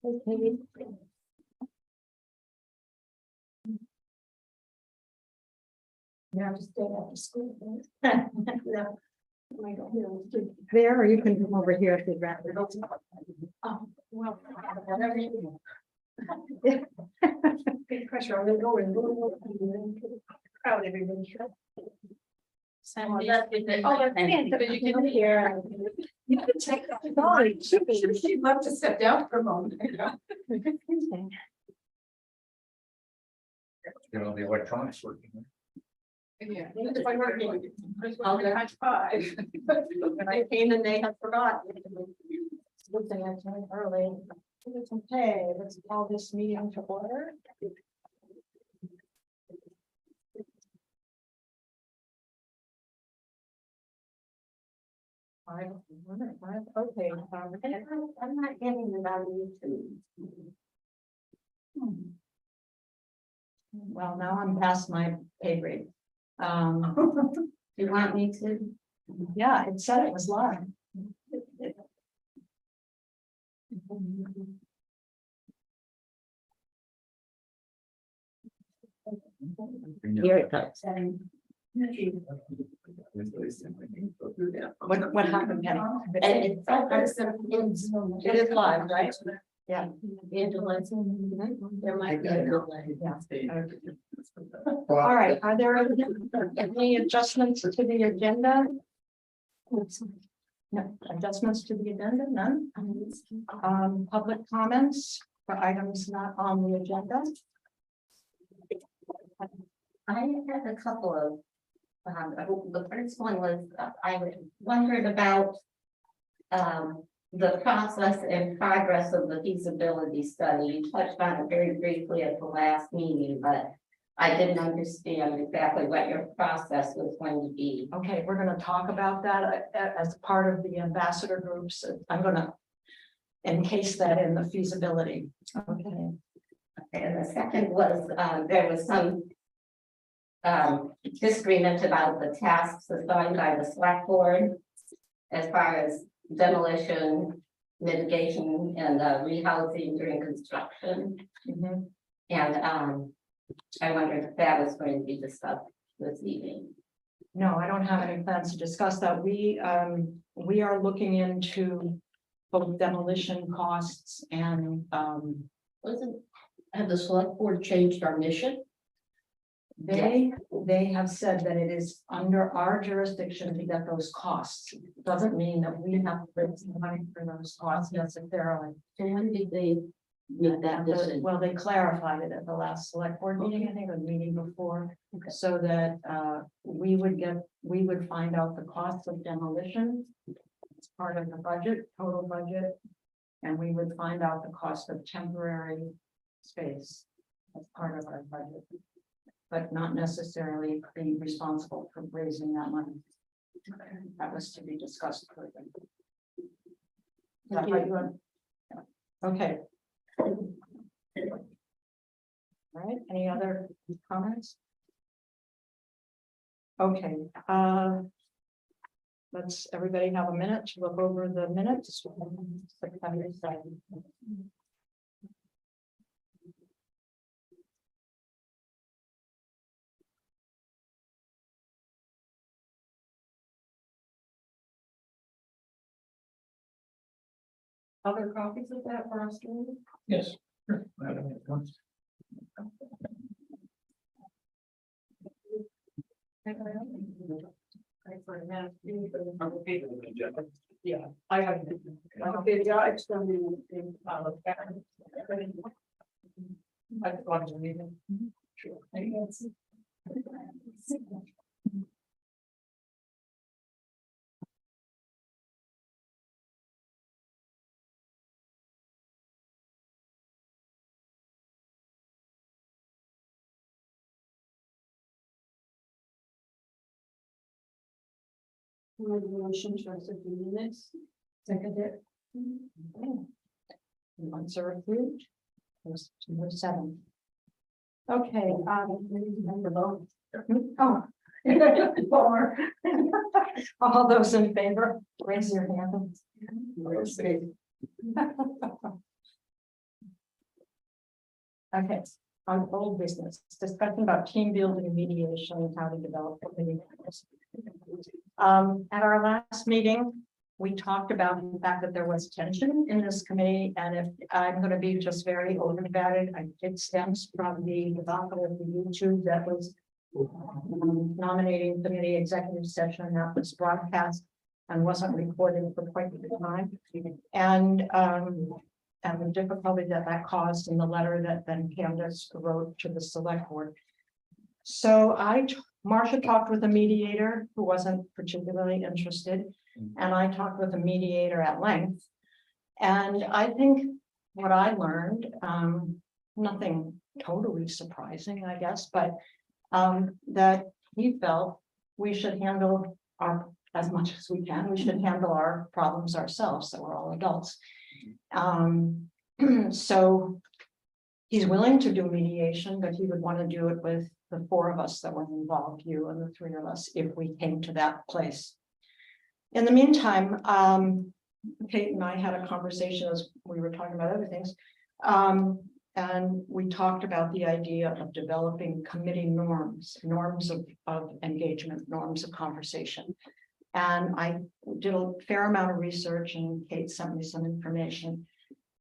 Okay. Yeah, just stay after school. No. I don't know. There, or you can come over here if you'd rather. Oh, well, whatever you do. Big pressure, I'm gonna go and crowd everybody. Oh, that's fantastic. You can hear. You can take that. She'd love to step down for a moment. Get all the electronics working. Yeah. If I work, I'll get high five. When I came in, they had forgotten. Good thing I came early. It's okay, let's call this meeting to order. Okay. I'm not getting it on YouTube. Well, now I'm past my pay grade. You want me to? Yeah, it said it was live. Here it goes. What happened, Penny? It is live, right? Yeah. There might be a delay. Yeah. All right, are there any adjustments to the agenda? No, adjustments to the agenda, none. Public comments for items not on the agenda. I had a couple of, the first one was, I wondered about the process and progress of the feasibility study. You touched on it very briefly at the last meeting, but I didn't understand exactly what your process was going to be. Okay, we're going to talk about that as part of the ambassador groups. I'm going to encase that in the feasibility. Okay. And the second was, there was some disagreement about the tasks assigned by the select board as far as demolition, mitigation, and rehousing during construction. Mhm. And I wondered if that was going to be discussed this evening. No, I don't have any plans to discuss that. We are looking into both demolition costs and Have the select board changed our mission? they have said that it is under our jurisdiction to get those costs. Doesn't mean that we have to raise the money for those costs necessarily. So when did they make that decision? Well, they clarified it at the last select board meeting, I think, or the meeting before, so that we would find out the cost of demolition. It's part of the budget, total budget, and we would find out the cost of temporary space as part of our budget, but not necessarily being responsible for raising that money. That was to be discussed further. Is that right, Glenn? Yeah. Okay. All right, any other comments? Okay, let's everybody have a minute to look over the minutes. Other copies of that for us to read? Yes. Sure. I don't have one. Yeah, I have. Okay, yeah, it's done in. I just wanted to read it. Sure. Motion to accept the minutes. Second it. Once are approved. There's 7. Okay, remember vote. Oh. 4. All those in favor, raise your hand. Okay, on old business, discussion about team building and mediation and how to develop. community members. At our last meeting, we talked about the fact that there was tension in this committee, and if I'm gonna be just very open about it, it stems from the debacle of the YouTube that was nominating committee executive session that was broadcast and wasn't recorded for quite a time. And the difficulty that caused in the letter that then Candace wrote to the select board. So Marcia talked with a mediator who wasn't particularly interested, and I talked with a mediator at length. And I think what I learned, nothing totally surprising, I guess, but that he felt we should handle as much as we can, we should handle our problems ourselves, so we're all adults. So he's willing to do mediation, but he would want to do it with the four of us that were involved, you and the three of us, if we came to that place. In the meantime, Kate and I had a conversation as we were talking about other things. And we talked about the idea of developing committee norms of engagement, norms of conversation. And I did a fair amount of research, and Kate sent me some information.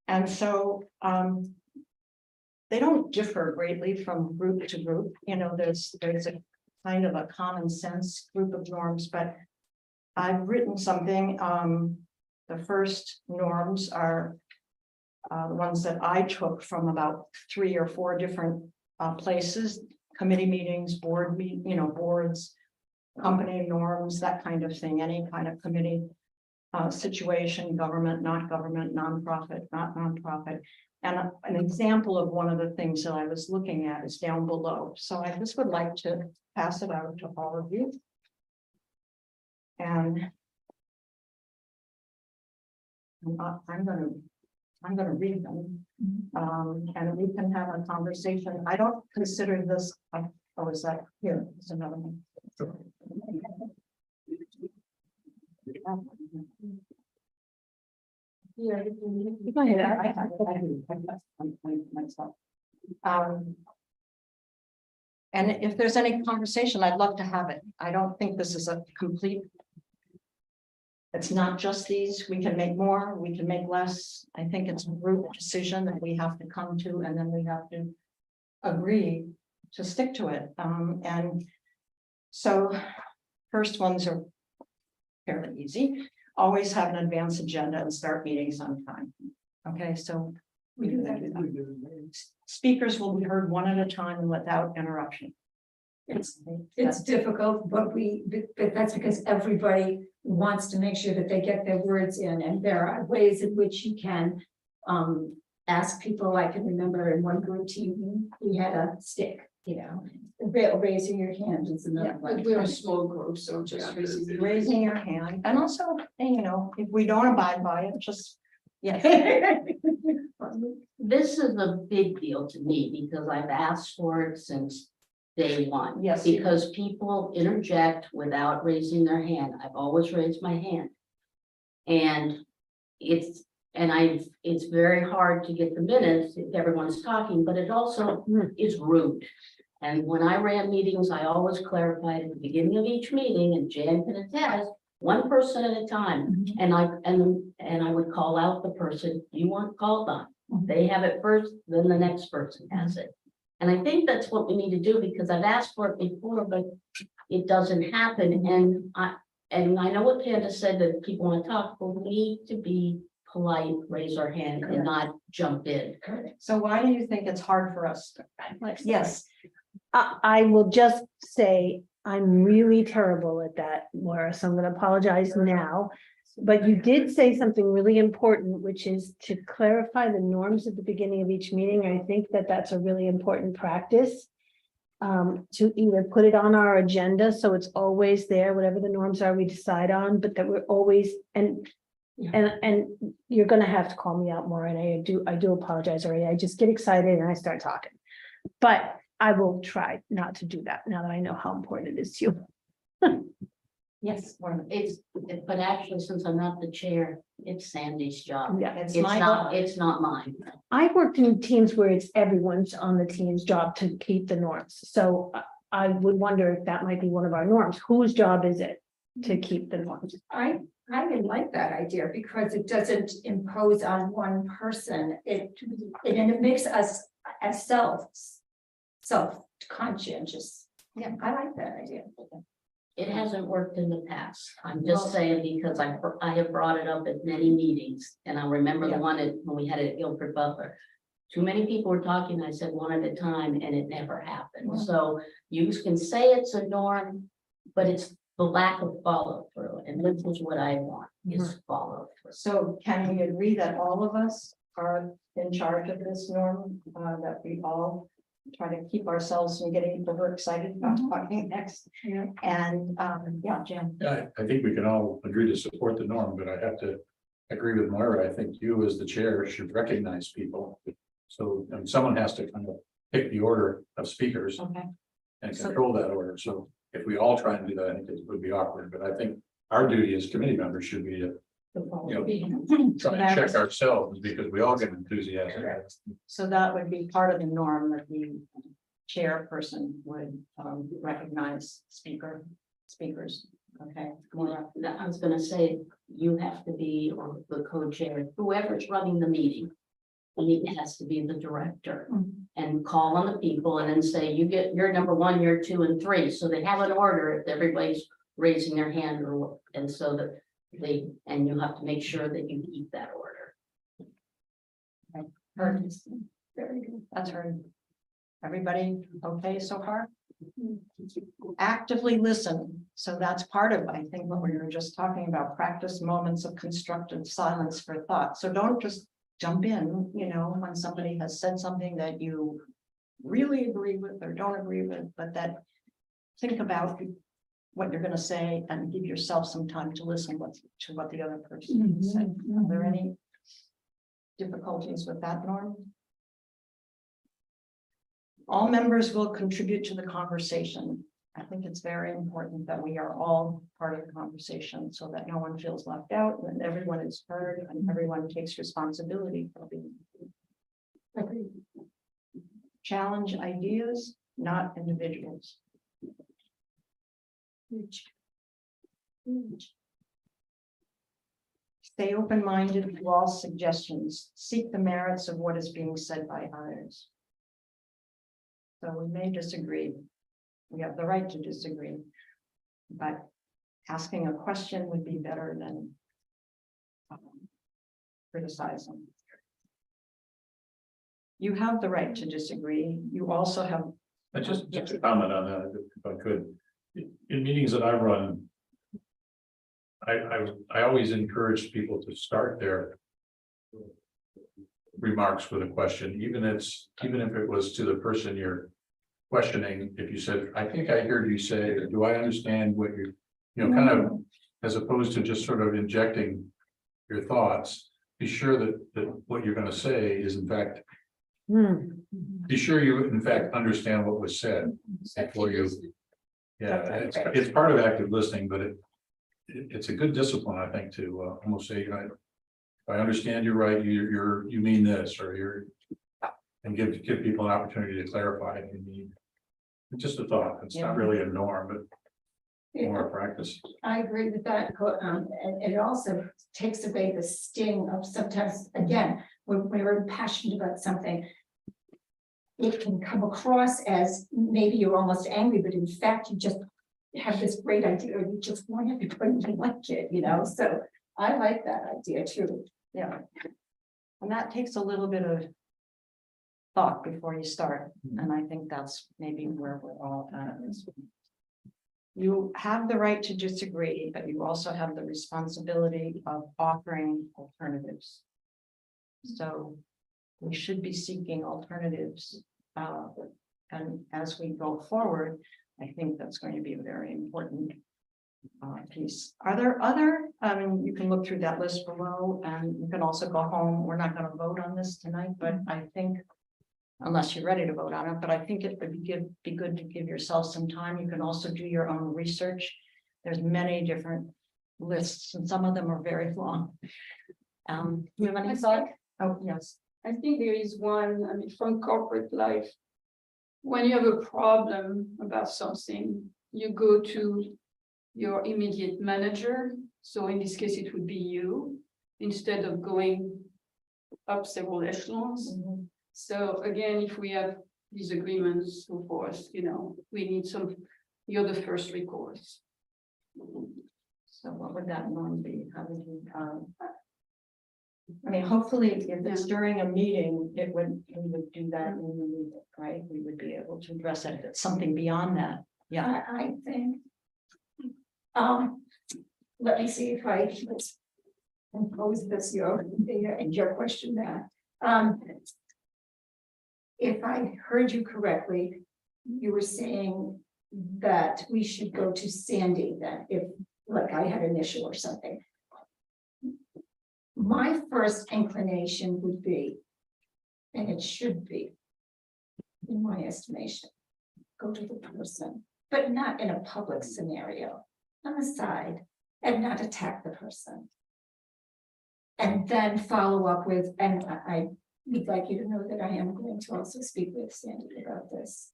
And so they don't differ greatly from group to group. You know, there's a kind of a common sense group of norms, but I've written something. The first norms are the ones that I took from about 3 or 4 different places, committee meetings, boards, company norms, that kind of thing, any kind of committee situation, government, not government, nonprofit, not nonprofit. And an example of one of the things that I was looking at is down below. So I just would like to pass it out to all of you. And I'm gonna read them, and we can have a conversation. I don't consider this, oh, is that here? There's another one. Yeah. Go ahead. And if there's any conversation, I'd love to have it. I don't think this is a complete. It's not just these, we can make more, we can make less. I think it's a group decision that we have to come to, and then we have to agree to stick to it. And so first ones are fairly easy. Always have an advance agenda and start meetings on time. Okay, so we do that. Speakers will be heard one at a time and without interruption. It's difficult, but that's because everybody wants to make sure that they get their words in, and there are ways in which you can ask people. I can remember in one group team, we had a stick, raising your hand is another one. We're a small group, so just Raising your hand, and also, if we don't abide by it, just, yeah. This is a big deal to me because I've asked for it since day one. Yes. Because people interject without raising their hand. I've always raised my hand. And it's very hard to get the minutes if everyone's talking, but it also is rude. And when I ran meetings, I always clarified at the beginning of each meeting, and Jan can attest, one person at a time. And I would call out the person you weren't called on. They have it first, then the next person has it. And I think that's what we need to do, because I've asked for it before, but it doesn't happen. And I know what Candace said, that people want to talk, but we need to be polite, raise our hand and not jump in. So why do you think it's hard for us? Yes. I will just say, I'm really terrible at that, Laura, so I'm gonna apologize now. But you did say something really important, which is to clarify the norms at the beginning of each meeting. I think that that's a really important practice. To either put it on our agenda, so it's always there, whatever the norms are we decide on, but that we're always, and you're gonna have to call me out more, and I do apologize already. I just get excited and I start talking. But I will try not to do that now that I know how important it is to you. Yes, but actually, since I'm not the chair, it's Sandy's job. Yeah. It's It's my, it's not mine. I worked in teams where it's everyone's on the team's job to keep the norms. So I would wonder if that might be one of our norms. Whose job is it to keep the norms? I really like that idea because it doesn't impose on one person. It makes us as self-conscientious. Yeah, I like that idea. It hasn't worked in the past. I'm just saying because I have brought it up at many meetings and I remember the Yeah. one when we had it at Guilford Butler. Too many people were talking. I said one at a time and it never happened. So you can say it's a norm, but it's the lack of follow through. And this is what I want is follow through. so can we agree that all of us are in charge of this norm, that we all try to keep ourselves from getting over excited about talking next? Yeah. And, yeah, Jen. Yeah, I think we can all agree to support the norm, but I have to agree with Moira. I think you as the chair should recognize people. So someone has to kind of pick the order of speakers Okay. and So- control that order. So if we all try and do that, I think it would be awkward, but I think our duty as committee members should be to try and check ourselves because we all get enthusiastic. So that would be part of the norm that the chairperson would recognize speakers. Okay. Maura? I was gonna say, you have to be or the co-chair, whoever's running the meeting. And it has to be the director and call on the people and then say, you're number one, you're 2 and 3. So they have an order if everybody's raising their hand and so that and you have to make sure that you keep that order. Heard. Very good. That's heard. Everybody okay so far? Actively listen. So that's part of, I think, what we were just talking about, practice moments of constructive silence for thought. So don't just jump in, when somebody has said something that you really agree with or don't agree with, but that think about what you're going to say and give yourself some time to listen to what the other person said. Are there any difficulties with that norm? All members will contribute to the conversation. I think it's very important that we are all part of the conversation so that no one feels left out and everyone is heard and everyone takes responsibility for being. Agreed. Challenge ideas, not individuals. Stay open-minded to all suggestions. Seek the merits of what is being said by others. So we may disagree. We have the right to disagree. But asking a question would be better than criticizing. You have the right to disagree. You also have. And just to comment on that, if I could, in meetings that I run. I always encourage people to start their remarks with a question, even if it was to the person you're questioning. If you said, I think I heard you say, or do I understand what kind of, as opposed to just sort of injecting your thoughts, be sure that what you're going to say is in fact, be sure you in fact understand what was said before you. Yeah, it's part of active listening, but it's a good discipline, I think, to almost say, I understand you're right, you mean this, or and give people an opportunity to clarify if you need. It's just a thought. It's not really a norm, but more a practice. I agree with that, and it also takes away the sting of sometimes, again, when we're passionate about something. It can come across as maybe you're almost angry, but in fact, you just have this great idea, or you just want everybody to like it, so I like that idea too. Yeah. And that takes a little bit of thought before you start. And I think that's maybe where we're all at. You have the right to disagree, but you also have the responsibility of offering alternatives. So we should be seeking alternatives. And as we go forward, I think that's going to be a very important piece. Are there other, you can look through that list below and you can also go home. We're not going to vote on this tonight, but I think unless you're ready to vote on it, but I think it would be good to give yourself some time. You can also do your own research there's many different lists and some of them are very long. You have any thought? Oh, yes. I think there is one, I mean, from corporate life. When you have a problem about something, you go to your immediate manager. So in this case, it would be you, instead of going up several echelons. So again, if we have disagreements, so forth, we need you're the first recourse. So what would that norm be? How would you, I mean, hopefully if it's during a meeting, we would do that in the meeting, right? We would be able to address it. If it's something beyond that. Yeah. I think. Let me see if I can compose this, your question back. If I heard you correctly, you were saying that we should go to Sandy then, if like I had an issue or something. My first inclination would be, and it should be, in my estimation, go to the person, but not in a public scenario, on the side, and not attack the person. And then follow up with, and I would like you to know that I am going to also speak with Sandy about this.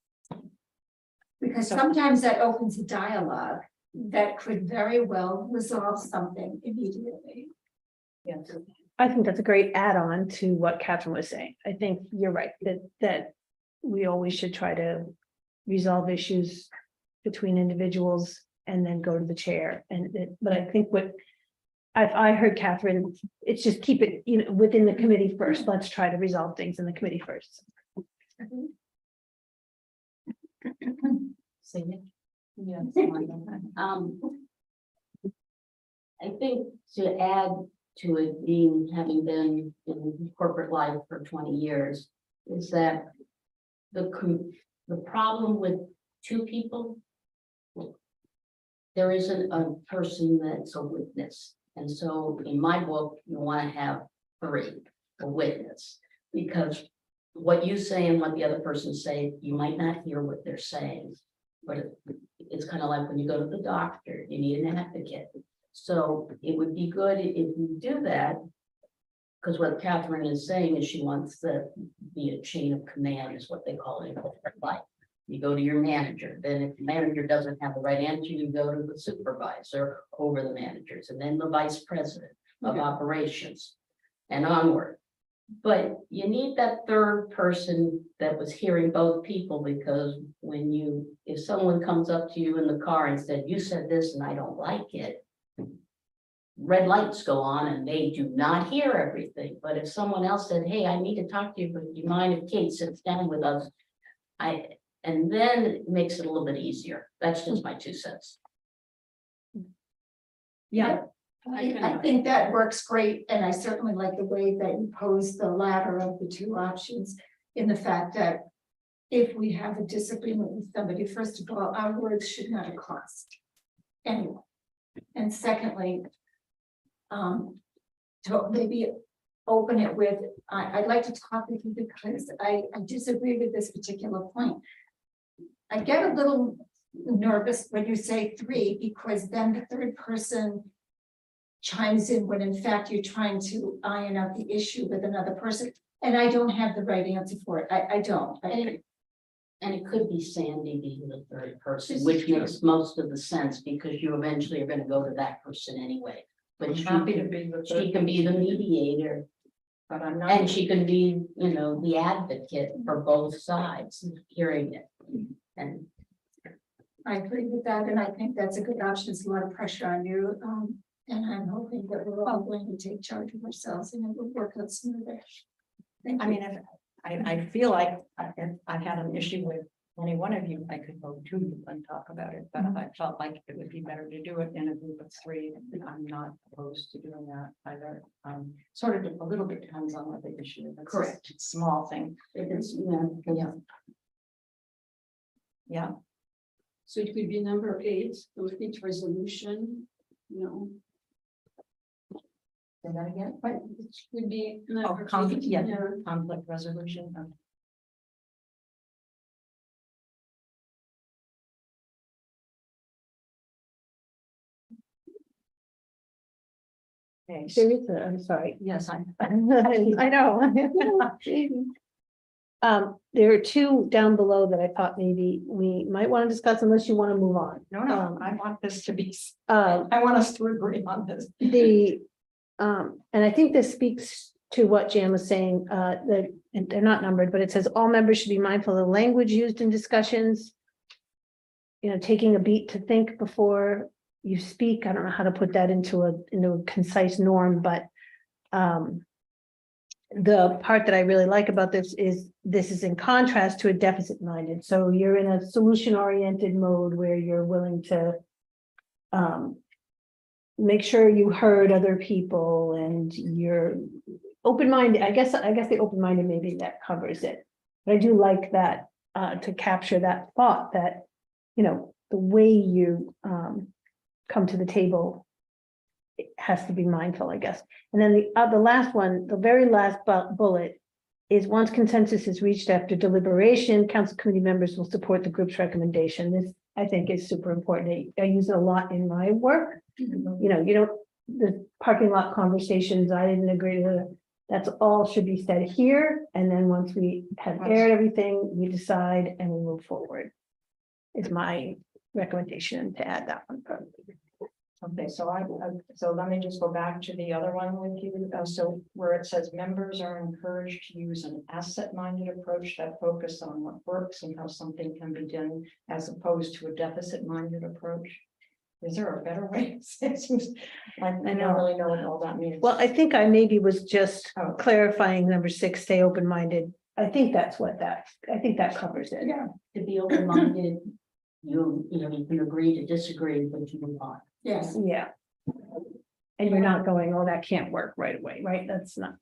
Because sometimes that opens a dialogue that could very well resolve something immediately. Yes. I think that's a great add-on to what Catherine was saying. I think you're right, that we always should try to resolve issues between individuals and then go to the chair. But I think what I heard Catherine, it's just keep it, within the committee first. Let's try to resolve things in the committee first. See it? Yes. I think to add to it being, having been in corporate life for 20 years, is that the problem with two people, there isn't a person that's a witness. And so in my book, you want to have three, a witness, because what you say and what the other person say, you might not hear what they're saying. But it's kind of like when you go to the doctor, you need an advocate. So it would be good if you do that, because what Catherine is saying is she wants to be a chain of command, is what they call it in corporate life. You go to your manager, then if the manager doesn't have the right answer, you go to the supervisor over the managers, and then the vice president of operations and onward. But you need that third person that was hearing both people, because if someone comes up to you in the car and said, you said this and I don't like it, red lights go on and they do not hear everything. But if someone else said, hey, I need to talk to you, but do you mind if Kate sits down with us? And then it makes it a little bit easier. That's just my 2 cents. Yeah. I think that works great, and I certainly like the way that you pose the latter of the two options, in the fact that if we have a disagreement with somebody, first of all, our words should not cost anyone. And secondly, to maybe open it with, I'd like to talk with you because I disagree with this particular point. I get a little nervous when you say three, because then the third person chimes in when in fact you're trying to iron out the issue with another person, and I don't have the right answer for it. I don't. And it could be Sandy being the third person, which makes most of the sense, because you eventually are going to go to that person anyway. But I'm happy to be with she can be the mediator, but I'm not. and she can be, the advocate for both sides, hearing it. And I agree with that, and I think that's a good option. It's a lot of pressure on you. And I'm hoping that we're all going to take charge of ourselves and it will work out smoother. Thank I you. mean, if I feel like if I had an issue with any one of you, I could go to you and talk about it, but I felt like it would be better to do it in a group of 3. I'm not opposed to doing that either. Sort of a little bit depends on what the issue is. It's Correct. a small thing. if it's, Yeah. So it could be number 8, complete resolution, Say that again. but it could be. Oh, number conflict, 8, yeah, conflict resolution. Okay, Teresa, I'm sorry. yes, I know. There are two down below that I thought maybe we might want to discuss unless you want to move on. no, I want this to be, Uh, I want us to agree on this. And I think this speaks to what Jan was saying, that and they're not numbered, but it says all members should be mindful of the language used in discussions. Taking a beat to think before you speak. I don't know how to put that into a concise norm, but the part that I really like about this is in contrast to a deficit minded. So you're in a solution oriented mode where you're willing to make sure you heard other people and you're open-minded. I guess the open-minded, maybe that covers it. But I do like that to capture that thought that, the way you come to the table, it has to be mindful, I guess. And then the last one, the very last bullet is once consensus is reached after deliberation, council committee members will support the group's recommendation. This, I think, is super important. I use it a lot in my work. The parking lot conversations, I didn't agree with it. That's all should be said here. And then once we have aired everything, we decide and we move forward. Is my recommendation to add that one. Okay, so so let me just go back to the other one with you. So where it says members are encouraged to use an asset-minded approach that focus on what works and how something can be done as opposed to a deficit-minded approach. Is there a better way? I don't really know what all that means. Well, I think I maybe was just Oh. clarifying number 6, stay open-minded. I think that's I think that covers it. Yeah. To be open-minded, you can agree to disagree, but you move on. Yes. Yeah. And you're not going, oh, that can't work right away, right? That's not.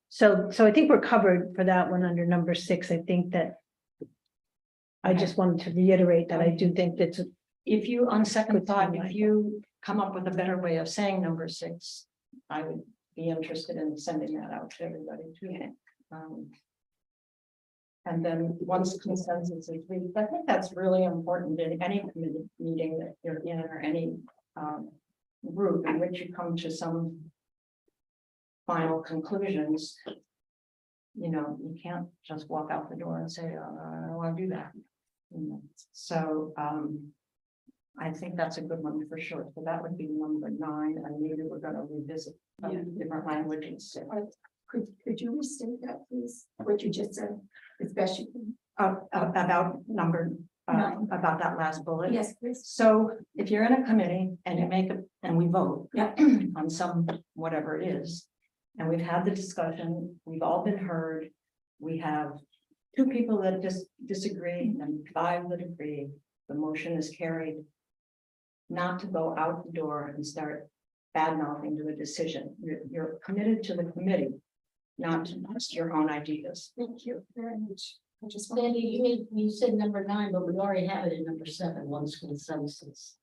So I think we're covered for that one under number 6. I think that I just wanted to reiterate that I do think that's, If you, on second Good to thought, be if mindful. you come up with a better way of saying number 6, I would be interested in sending that out to everybody too. And then once consensus is reached, I think that's really important in any committee meeting that you're in or any group in which you come to some final conclusions. You can't just walk out the door and say, I don't want to do that. So I think that's a good one for sure. So that would be number 9, and maybe we're going to revisit different languages. Could you restate that, please? What you just said, especially. About number, 9. about that last bullet. Yes, please. So if you're in a committee and you and we vote Yeah. on some, whatever it is, and we've had the discussion, we've all been heard, we have 2 people that disagree and 5 that agree, the motion is carried. Not to go out the door and start bad mouthing to a decision. You're committed to the committee, not just your own ideas. Thank you very much. I just Sandy, you said number 9, but we already have it in number 7, once consensus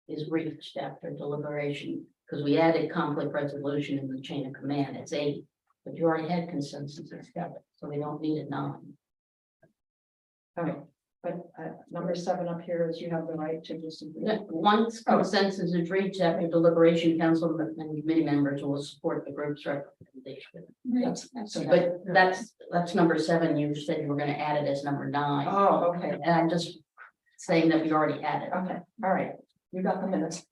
is reached after deliberation, because we added conflict resolution in the chain of command. It's 8, but you already had consensus in 7, so we don't need a 9. All right, but number 7 up here is you have the right to disagree. Once consensus is reached after deliberation, council and committee members will support the group's recommendation. So But that's number 7. You said you were going to add it as number 9. Oh, okay, And I'm just saying that we already added. okay, all right, you got the minutes.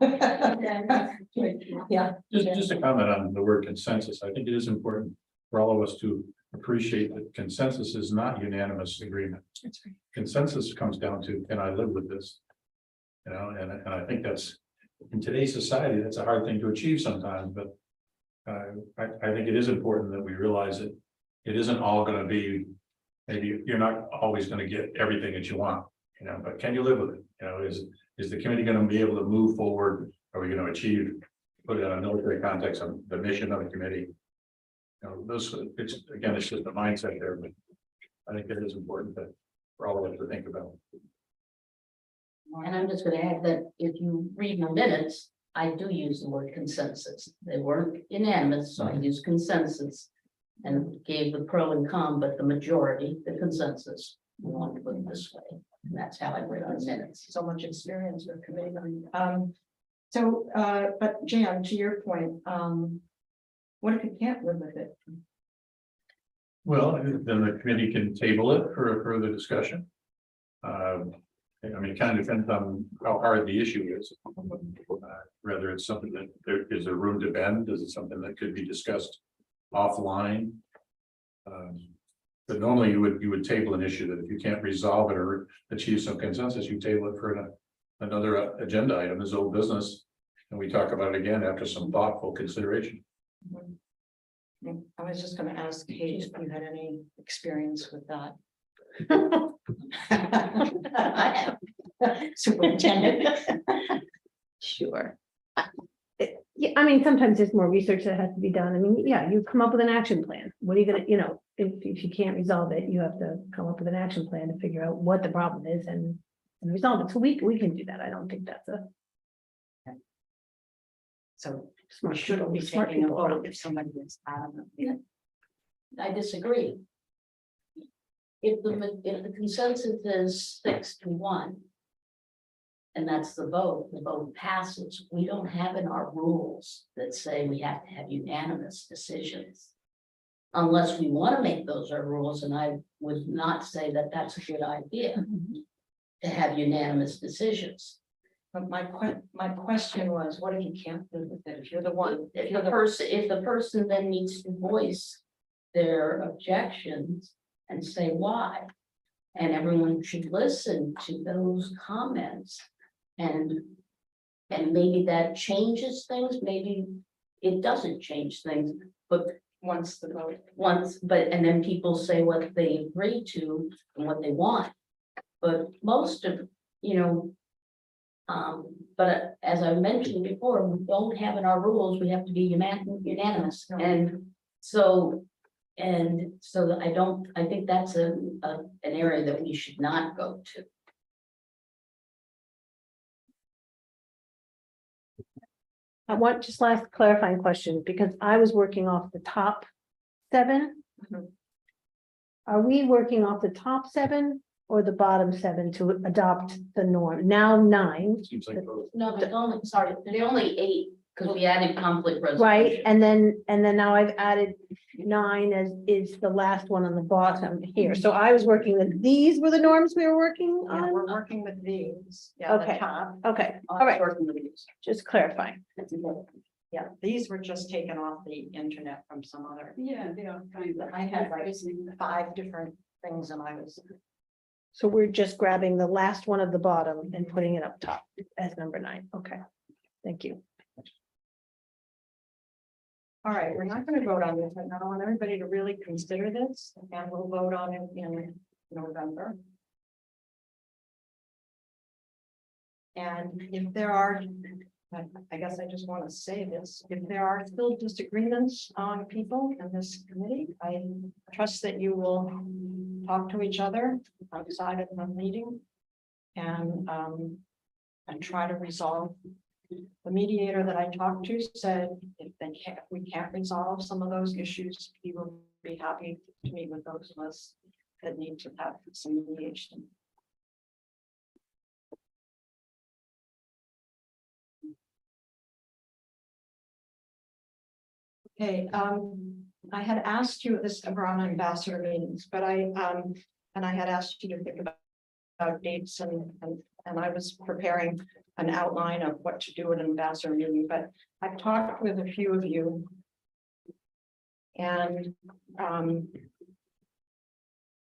Yeah. Just a comment on the word consensus. I think it is important for all of us to appreciate that consensus is not unanimous agreement. That's right. Consensus comes down to, can I live with this? And I think that's, in today's society, that's a hard thing to achieve sometimes, but I think it is important that we realize that it isn't all going to be, maybe you're not always going to get everything that you want, but can you live with it? Is the committee going to be able to move forward? Are we going to achieve, put it in a military context, of the mission of the committee? It's just a mindset there, but I think it is important for all of us to think about. And I'm just going to add that if you read my minutes, I do use the word consensus. They weren't unanimous, so I used consensus and gave the pro and con, but the majority, the consensus, we want to put it this way. And that's how I read the minutes. So much experience with committee. But Jan, to your point, What if you can't live with it? Well, then the committee can table it for a further discussion. I mean, it kind of depends on how hard the issue is. Whether it's something that there is a room to bend, is it something that could be discussed offline? But normally you would table an issue that if you can't resolve it or achieve some consensus, you table it for another agenda item as old business. And we talk about it again after some thoughtful consideration. I was just gonna ask Kate if you had any experience with that. I have. Superintendent. Sure. Yeah, I mean, sometimes there's more research that has to be done. I mean, yeah, you come up with an action plan. What are you gonna, if you can't resolve it, you have to come up with an action plan to figure out what the problem is and resolve it. So we can do that. I don't think that's a So we smart. shouldn't be smart taking a people vote around. if somebody is adamant. I disagree. If the consensus is 6-1. And that's the vote passes. We don't have in our rules that say we have to have unanimous decisions. Unless we want to make those our rules, and I would not say that that's a good idea. To have unanimous decisions. But my question was, what if you can't live with it? If you're the one, If the person then needs to voice their objections and say why. And everyone should listen to those comments. And maybe that changes things, maybe it doesn't change things, but once the vote. and then people say what they agree to and what they want. But most of, but as I mentioned before, we don't have in our rules, we have to be unanimous, and so. I think that's an area that we should not go to. I want just last clarifying question, because I was working off the top 7. Mhm. Are we working off the top 7 or the bottom 7 to adopt the norm? Now 9, Seems like both. No, there's only 8, because we added conflict resolution. right? And then now I've added 9 as is the last one on the bottom here. So I was working with, these were the norms we were working Yeah, we're on? working with these. Yeah, the Okay. top. Okay, All all right, working with these. just clarifying. Yeah, these were just taken off the internet from some other. Yeah, they are kind of. I had like 5 different things and I was. So we're just grabbing the last one at the bottom and putting it up top as number 9. Okay, thank you. All right, we're not gonna vote on this, but I want everybody to really consider this, and we'll vote on it in November. And if there are, I guess I just want to say this, if there are still disagreements on people in this committee, I trust that you will talk to each other outside of the meeting. And try to resolve. The mediator that I talked to said if we can't resolve some of those issues, he will be happy to meet with those of us that need to have some mediation. Okay, I had asked you this around ambassador meetings, but and I had asked you to think about dates and I was preparing an outline of what to do at an ambassador meeting, but I've talked with a few of you. And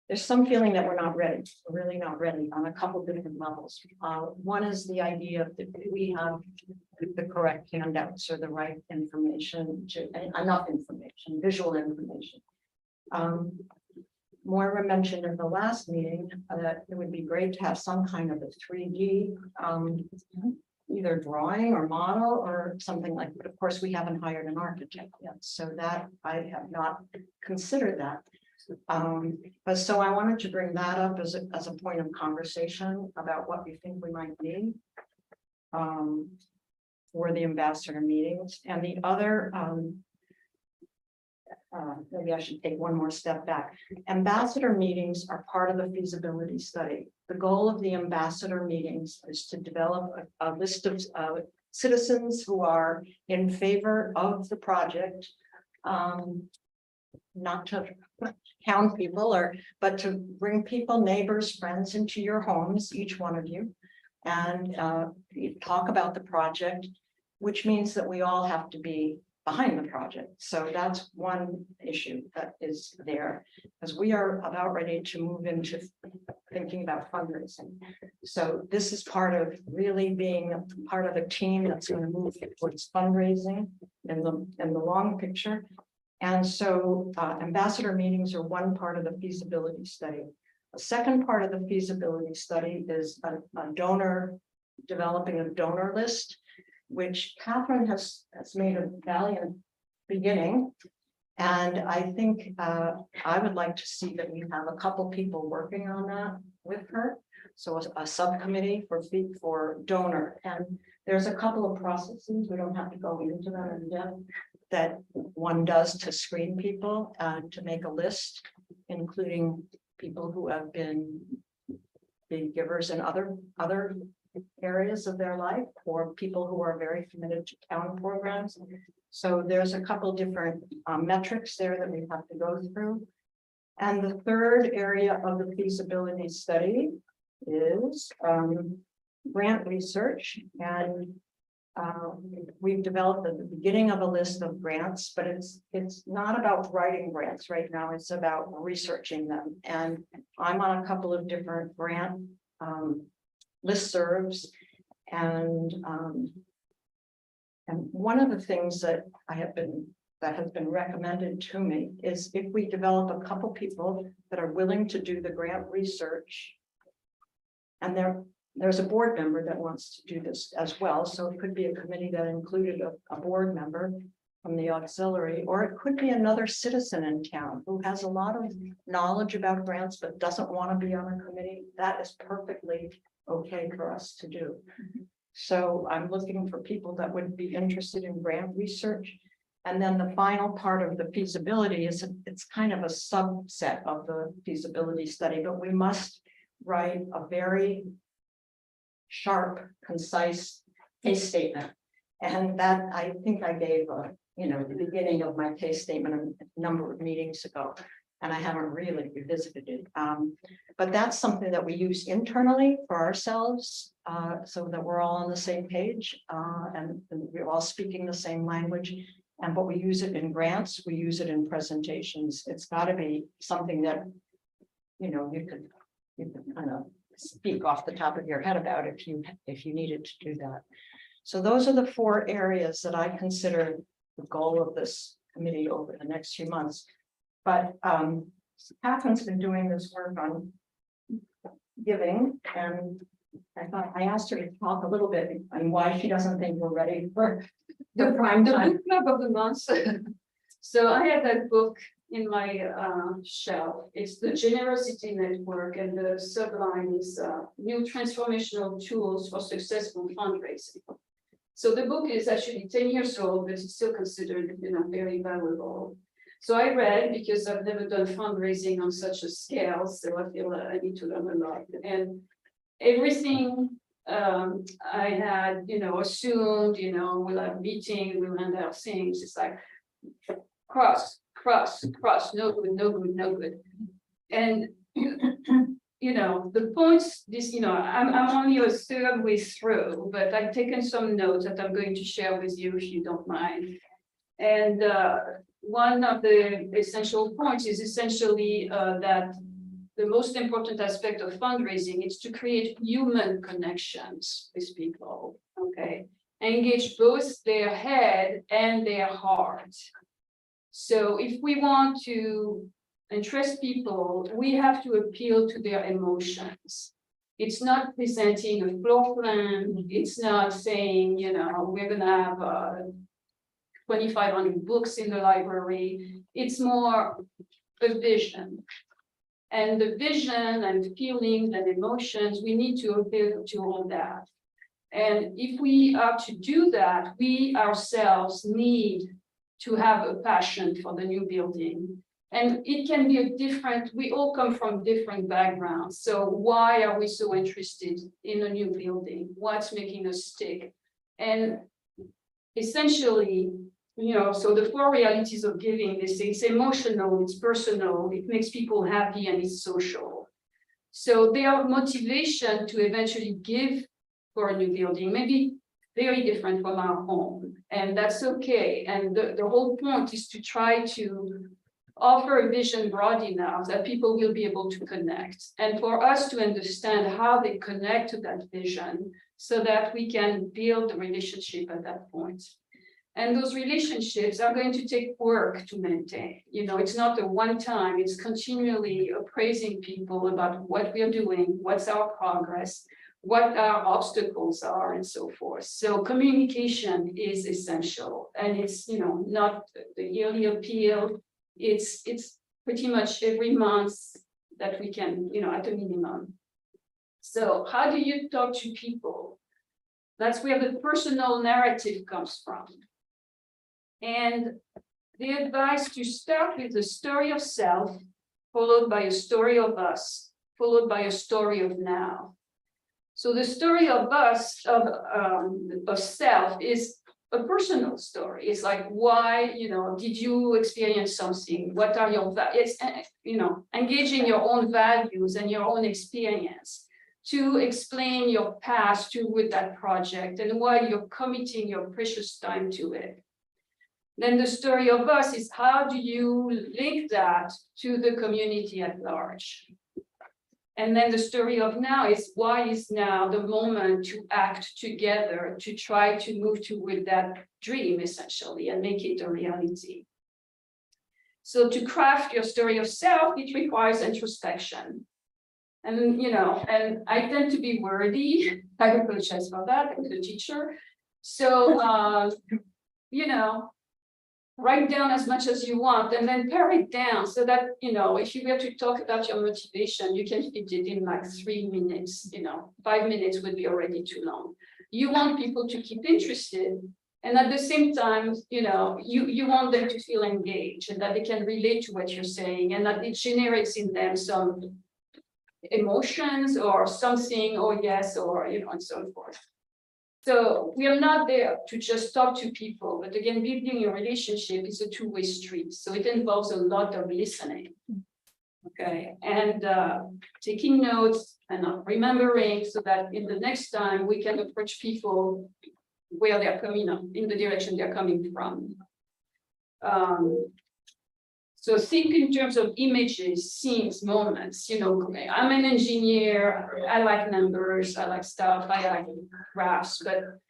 there's some feeling that we're not ready, we're really not ready on a couple different levels. One is the idea that we have the correct handouts or the right information enough information, visual information. Moira mentioned in the last meeting that it would be great to have some kind of a 3D either drawing or model or something like, but of course we haven't hired an architect yet, so that I have not considered that. But so I wanted to bring that up as a point of conversation about what we think we might need for the ambassador meetings. And the other maybe I should take one more step back. Ambassador meetings are part of the feasibility study. The goal of the ambassador meetings is to develop a list of citizens who are in favor of the project not to count people but to bring people, neighbors, friends into your homes, each one of you. And talk about the project, which means that we all have to be behind the project. So that's one issue that is there, because we are about ready to move into thinking about fundraising. So this is part of really being a part of a team that's going to move towards fundraising in the long picture. And so ambassador meetings are one part of the feasibility study. A second part of the feasibility study is a donor, developing a donor list, which Catherine has made a valiant beginning. And I think I would like to see that we have a couple people working on that with her. So a subcommittee for donor. And there's a couple of processes, we don't have to go into them in depth, that one does to screen people and to make a list, including people who have been big givers in other areas of their life, or people who are very committed to town programs. So there's a couple different metrics there that we have to go through. And the third area of the feasibility study is grant research. And we've developed at the beginning of a list of grants, but it's not about writing grants right now, it's about researching them. And I'm on a couple of different grant listservs, and one of the things that has been recommended to me is if we develop a couple people that are willing to do the grant research, and there's a board member that wants to do this as well. So it could be a committee that included a board member from the auxiliary, or it could be another citizen in town who has a lot of knowledge about grants, but doesn't want to be on a committee. That is perfectly okay for us to do. So I'm looking for people that would be interested in grant research. And then the final part of the feasibility is it's kind of a subset of the feasibility study, but we must write a very sharp, concise case statement. And that I think I gave the beginning of my case statement a number of meetings ago, and I haven't really revisited it. But that's something that we use internally for ourselves, so that we're all on the same page and we're all speaking the same language. And but we use it in grants, we use it in presentations. It's got to be something that you could kind of speak off the top of your head about if you needed to do that. So those are the 4 areas that I consider the goal of this committee over the next few months. But Catherine's been doing this work on giving, and I thought I asked her to talk a little bit on why she doesn't think we're ready for the prime time. book club of the month. So I had that book in my shelf. It's the Generosity Network, and the subline is New Transformational Tools for Successful Fundraising. So the book is actually 10 years old, but it's still considered, very valuable. So I read, because I've never done fundraising on such a scale, so I feel that I need to learn a lot. And everything I had, assumed, we'll have meetings, we'll hand out things. It's like cross, no good, no good, no good. And the points, I'm only a third way through, but I've taken some notes that I'm going to share with you if you don't mind. And one of the essential points is essentially that the most important aspect of fundraising is to create human connections with people, okay? Engage both their head and their heart. So if we want to interest people, we have to appeal to their emotions. It's not presenting a floor plan. It's not saying, we're gonna have 2,500 books in the library. It's more a vision. And the vision and feelings and emotions, we need to appeal to all that. And if we are to do that, we ourselves need to have a passion for the new building. And it can be we all come from different backgrounds. So why are we so interested in a new building? What's making us tick? And essentially, so the four realities of giving, they say it's emotional, it's personal, it makes people happy, and it's social. So their motivation to eventually give for a new building may be very different from our home, and that's okay. And the whole point is to try to offer a vision broad enough that people will be able to connect, and for us to understand how they connect to that vision so that we can build a relationship at that point. And those relationships are going to take work to maintain. It's not a one time, it's continually appraising people about what we are doing, what's our progress, what our obstacles are, and so forth. So communication is essential, and it's, not the yearly appeal. It's pretty much every month that we can, at a minimum. So how do you talk to people? That's where the personal narrative comes from. And the advice to start with the story of self, followed by a story of us, followed by a story of now. So the story of us, of self, is a personal story. It's like, why, did you experience something? What are your values? Engaging your own values and your own experience to explain your past with that project and why you're committing your precious time to it. Then the story of us is, how do you link that to the community at large? And then the story of now is, why is now the moment to act together to try to move toward that dream, essentially, and make it a reality? So to craft your story of self, it requires introspection. And, and I tend to be wordy. I apologize for that. I'm a teacher. So, write down as much as you want and then pare it down so that, if you were to talk about your motivation, you can fit it in like 3 minutes, 5 minutes would be already too long. You want people to keep interested. And at the same time, you want them to feel engaged and that they can relate to what you're saying and that it generates in them some emotions or something, or yes, or, and so forth. So we are not there to just talk to people, but again, building a relationship is a two-way street. So it involves a lot of listening, okay, and taking notes and remembering so that in the next time we can approach people where they're coming up, in the direction they're coming from. So think in terms of images, scenes, moments. I'm an engineer, I like numbers, I like stuff, I like graphs, but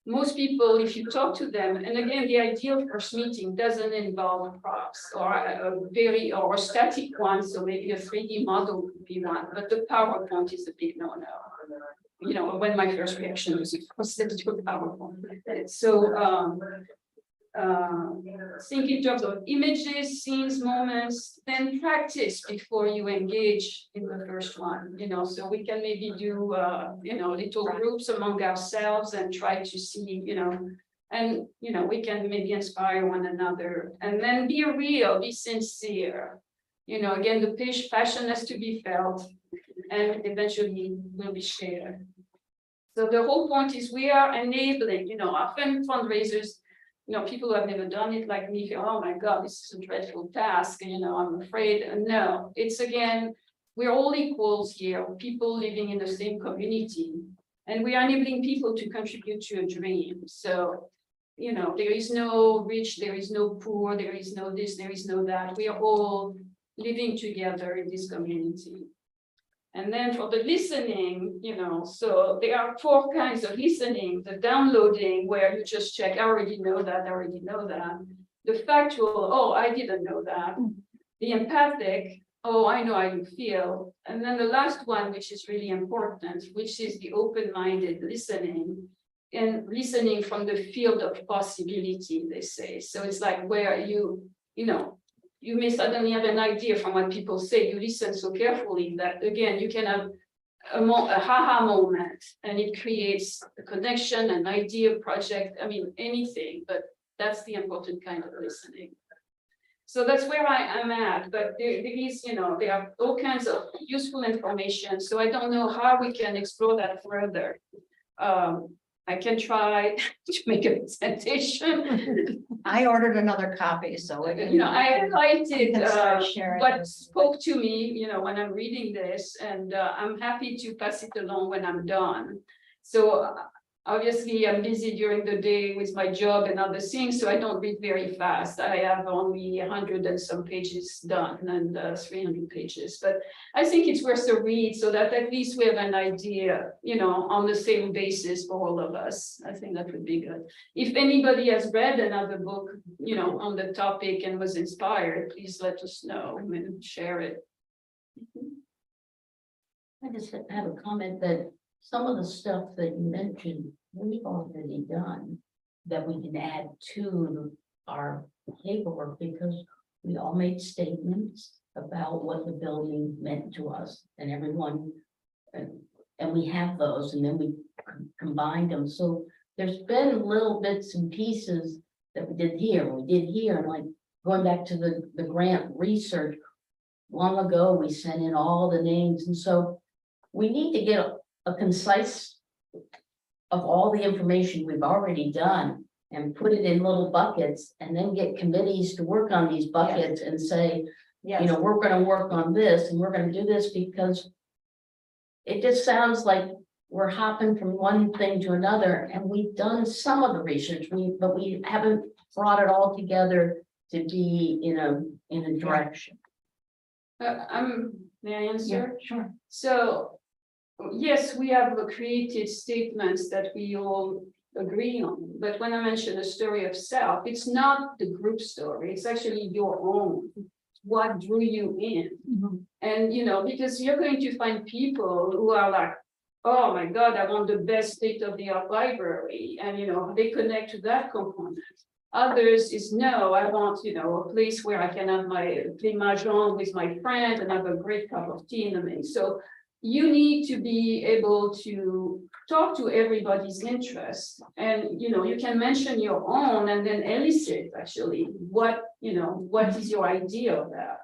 most people, if you talk to them, and again, the ideal first meeting doesn't involve props or a static one, so maybe a 3D model would be one, but the PowerPoint is a big no-no. When my first reaction was, of course, let's do a PowerPoint. So think in terms of images, scenes, moments, then practice before you engage in the first one, so we can maybe do, little groups among ourselves and try to see, and, we can maybe inspire one another and then be real, be sincere. Again, the passion has to be felt and eventually will be shared. So the whole point is we are enabling, often fundraisers, people who have never done it like me feel, oh my God, this is a dreadful task, I'm afraid. No, it's again, we're all equals here, people living in the same community, and we are enabling people to contribute to a dream. So, there is no rich, there is no poor, there is no this, there is no that. We are all living together in this community. And then for the listening, so there are 4 kinds of listening: the downloading, where you just check, I already know that, I already know that. The factual, oh, I didn't know that. The empathic, oh, I know how you feel. And then the last one, which is really important, which is the open-minded listening, and listening from the field of possibility, they say. So it's like where you may suddenly have an idea from what people say. You listen so carefully that, again, you can have a ha-ha moment, and it creates a connection, an idea, project, anything, but that's the important kind of listening. So that's where I am at, but there is, there are all kinds of useful information, so I don't know how we can explore that further. I can try to make a presentation. I ordered another copy, so. I You highlighted can start sharing what this. spoke to me, when I'm reading this, and I'm happy to pass it along when I'm done. So obviously, I'm busy during the day with my job and other things, so I don't read very fast. I have only 100 and some pages done and 300 pages, but I think it's worth a read so that at least we have an idea, on the same basis for all of us. I think that would be good. If anybody has read another book, on the topic and was inspired, please let us know and share it. I just have a comment that some of the stuff that you mentioned, we've already done, that we can add to our paperwork, because we all made statements about what the building meant to us, and everyone, and we have those, and then we combined them, so there's been little bits and pieces that we did here, and like going back to the grant research, long ago, we sent in all the names, and so we need to get a concise of all the information we've already done and put it in little buckets, and then get committees to work on these buckets and say, Yes, we're gonna work on this and we're gonna do this, because it just sounds like we're hopping from one thing to another, and we've done some of the research, but we haven't brought it all together to be in a direction. May I answer? sure. So, yes, we have created statements that we all agree on, but when I mention the story of self, it's not the group story, it's actually your own. What drew you in? And, because you're going to find people who are like, oh my God, I want the best state-of-the-art library, and, they connect to that component. Others is no, I want, a place where I can have play mahjong with my friend and have a great cup of tea in the mix. So you need to be able to talk to everybody's interest, and, you can mention your own and then elicit actually what is your idea of that.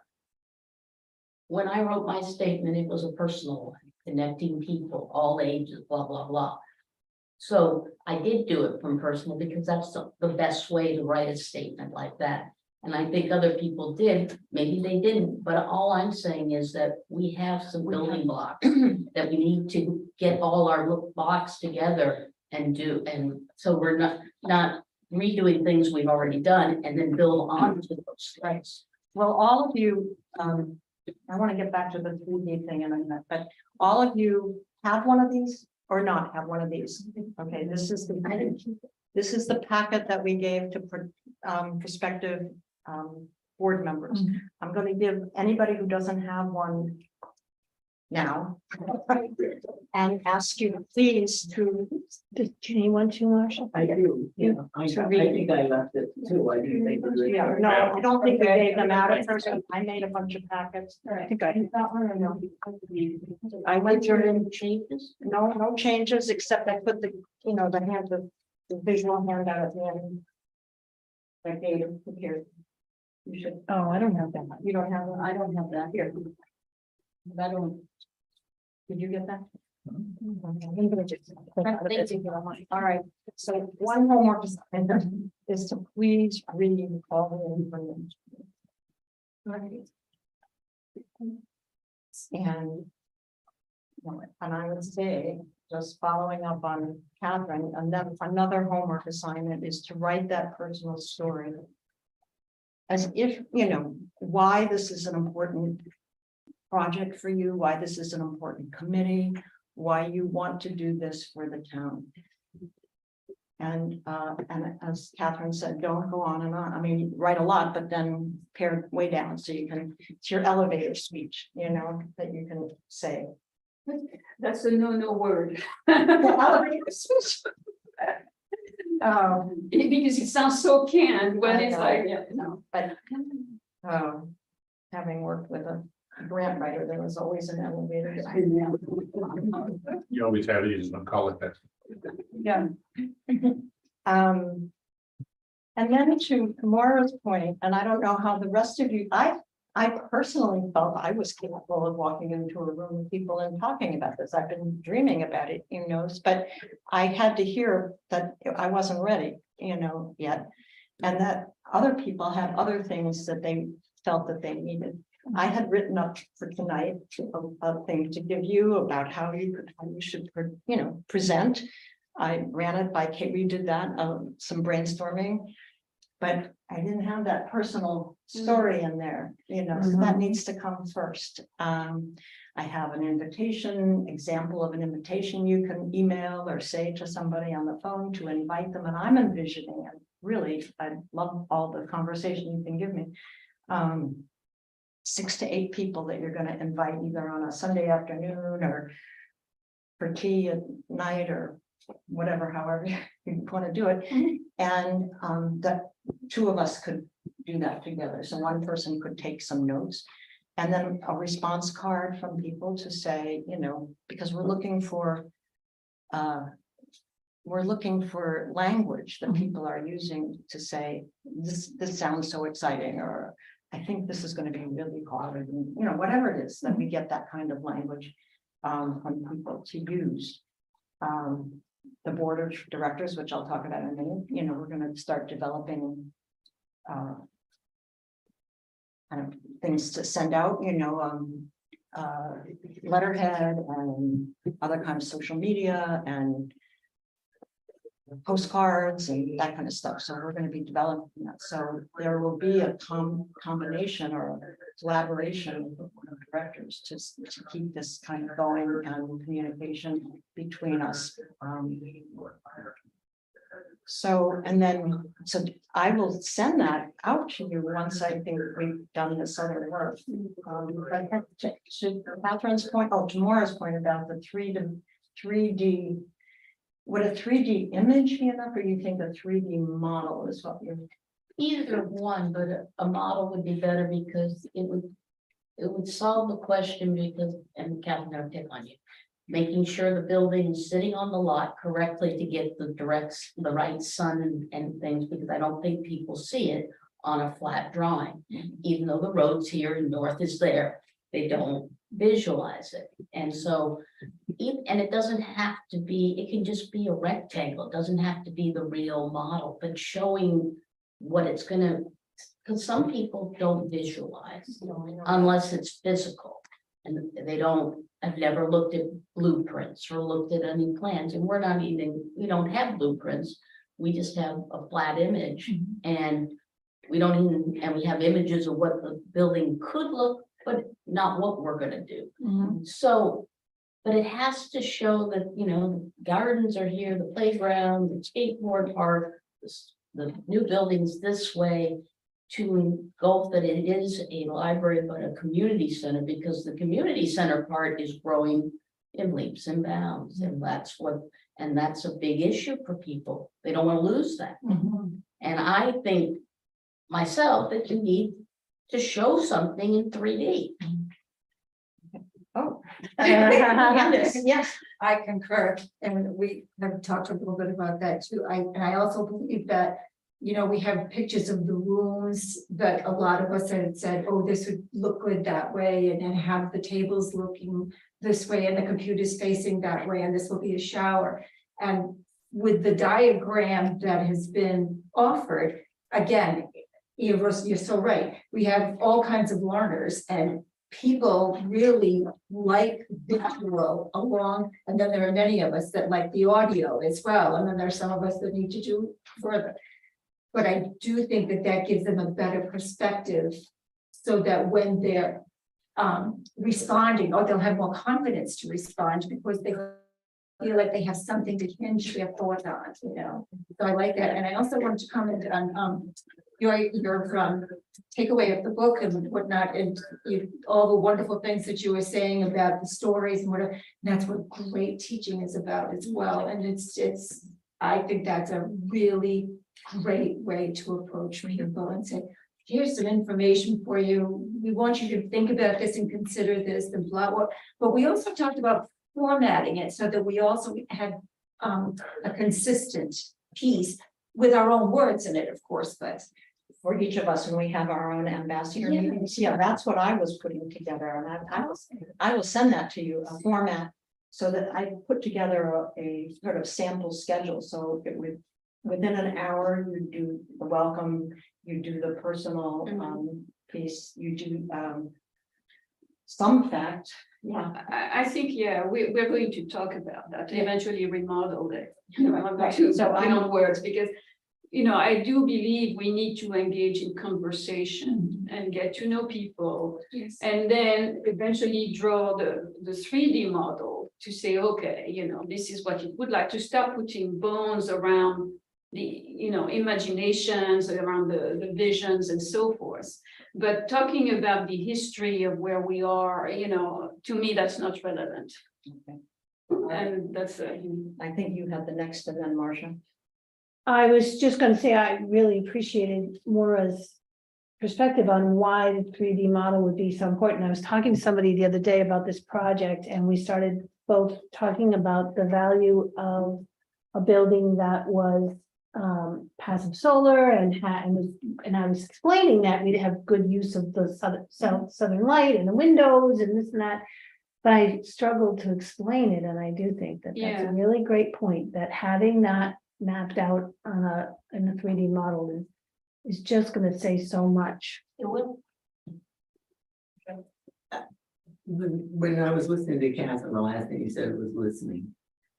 When I wrote my statement, it was a personal one, connecting people, all ages, blah, blah, blah. So I did do it from personal, because that's the best way to write a statement like that. And I think other people did, maybe they didn't, but all I'm saying is that we have some building blocks that we need to get all our blocks together and do. And so we're not redoing things we've already done and then build on to those things. Well, all of you, I want to get back to the 3D thing in a minute, but all of you have one of these or not have one of these. Okay, this is the packet that we gave to prospective board members. I'm going to give anybody who doesn't have one now and ask you please to. Does Jenny want you, Marshall? I do, I think I left it too, I didn't think. Yeah, no, I don't think we gave them out at first. I made a bunch of packets. I think I did. I went through Any changes? no changes, except I put the visual handout at the end. I gave it here. You should, Oh, I don't have that. you don't have one? I don't have that Here, I don't. did you get that? Thank you. All right, so one homework assignment is to please read all the information. Right. And I would say, just following up on Catherine, and then another homework assignment is to write that personal story. As if, why this is an important project for you, why this is an important committee, why you want to do this for the town. And as Catherine said, don't go on and on. I mean, write a lot, but then pare way down so you can, it's your elevator speech, that you can say. That's a no word. Elevator speech. Because it sounds so canned when it's like, But having worked with a grant writer, there was always an elevator. You always have, you just don't call it that. Yeah. And then to Maura's point, and I don't know how the rest of you, I I personally felt I was capable of walking into a room with people and talking about this. I've been dreaming about it, but I had to hear that I wasn't ready, yet. And that other people had other things that they felt that they needed. I had written up for tonight a thing to give you about how you should, present. I ran it by Kate, we did that, some brainstorming. But I didn't have that personal story in there, so that needs to come first. I have an example of an invitation you can email or say to somebody on the phone to invite them, and I'm envisioning it. Really, I love all the conversation you can give me. 6 to 8 people that you're going to invite either on a Sunday afternoon or for tea at night or whatever, however you want to do it. And that 2 of us could do that together. So one person could take some notes and then a response card from people to say, because we're looking for language that people are using to say, this sounds so exciting, or I think this is going to be really hard, and whatever it is, that we get that kind of language from people to use. The board of directors, which I'll talk about in a minute, we're going to start developing kind of things to send out, letterhead and other kind of social media and postcards and that kind of stuff. So we're going to be developing that. So there will be a combination or a collaboration with directors to keep this kind of going and communication between us. So I will send that out to you once I think we've done this other work. Should Catherine's point, Tamara's point about the 3D, would a 3D image be enough, or you think a 3D model is what you're? Either one, but a model would be better because it would solve the question, because, and Catherine, I'll pick on you, making sure the building is sitting on the lot correctly to get the right sun and things, because I don't think people see it on a flat drawing. Even though the road's here and north is there, they don't visualize it. And so, and it doesn't have to be, it can just be a rectangle. It doesn't have to be the real model, but showing what it's gonna, because some people don't visualize unless it's physical. And they have never looked at blueprints or looked at any plans, and we don't have blueprints. We just have a flat image, and we have images of what the building could look, but not what we're gonna do. So, but it has to show that, the gardens are here, the playground, the skateboard park, the new buildings this way, to engulf that it is a library, but a community center, because the community center part is growing in leaps and bounds. And that's a big issue for people. They don't want to lose that. And I think myself that you need to show something in 3D. Yes, I concur, and we have talked a little bit about that too. I also believe that, we have pictures of the rooms that a lot of us had said, oh, this would look good that way, and then have the tables looking this way and the computers facing that way, and this will be a shower. And with the diagram that has been offered, again, you're so right. We have all kinds of learners, and people really like visual along, and then there are many of us that like the audio as well, and then there's some of us that need to do further. But I do think that gives them a better perspective, so that when they're responding, or they'll have more confidence to respond, because they feel like they have something to hinge their thought on, So I like that. And I also wanted to comment on your takeaway of the book and whatnot, and all the wonderful things that you were saying about the stories and whatever. And that's what great teaching is about as well. And I think that's a really great way to approach people and say, here's some information for you. We want you to think about this and consider this and blah, blah. But we also talked about formatting it so that we also had a consistent piece with our own words in it, of course, but for each of us, and we have our own ambassador meetings. Yeah, that's what I was putting together, and I will send that to you, a format. So that I put together a sort of sample schedule, so it would, within an hour, you do the welcome, you do the personal piece, you do some fact, yeah. I think, yeah, we're going to talk about that, eventually remodel it. You know, I'm not too, So I don't words, because, you know, I do believe we need to engage in conversation and get to know people. Yes. And then eventually draw the 3D model to say, okay, you know, this is what it would like to start putting bones around the, you know, imaginations, around the visions and so forth. But talking about the history of where we are, you know, to me, that's not relevant. Okay. And that's, I think you have the next, and then Marcia. I was just gonna say, I really appreciated Maura's perspective on why the 3D model would be so important. I was talking to somebody the other day about this project, and we started both talking about the value of a building that was passive solar and I was explaining that we'd have good use of the southern light and the windows and this and that. But I struggled to explain it, and I do think that that's Yeah. a really great point, that having that mapped out on in a 3D model is just gonna say so much. It will. When I was listening to Catherine, the last thing you said was listening.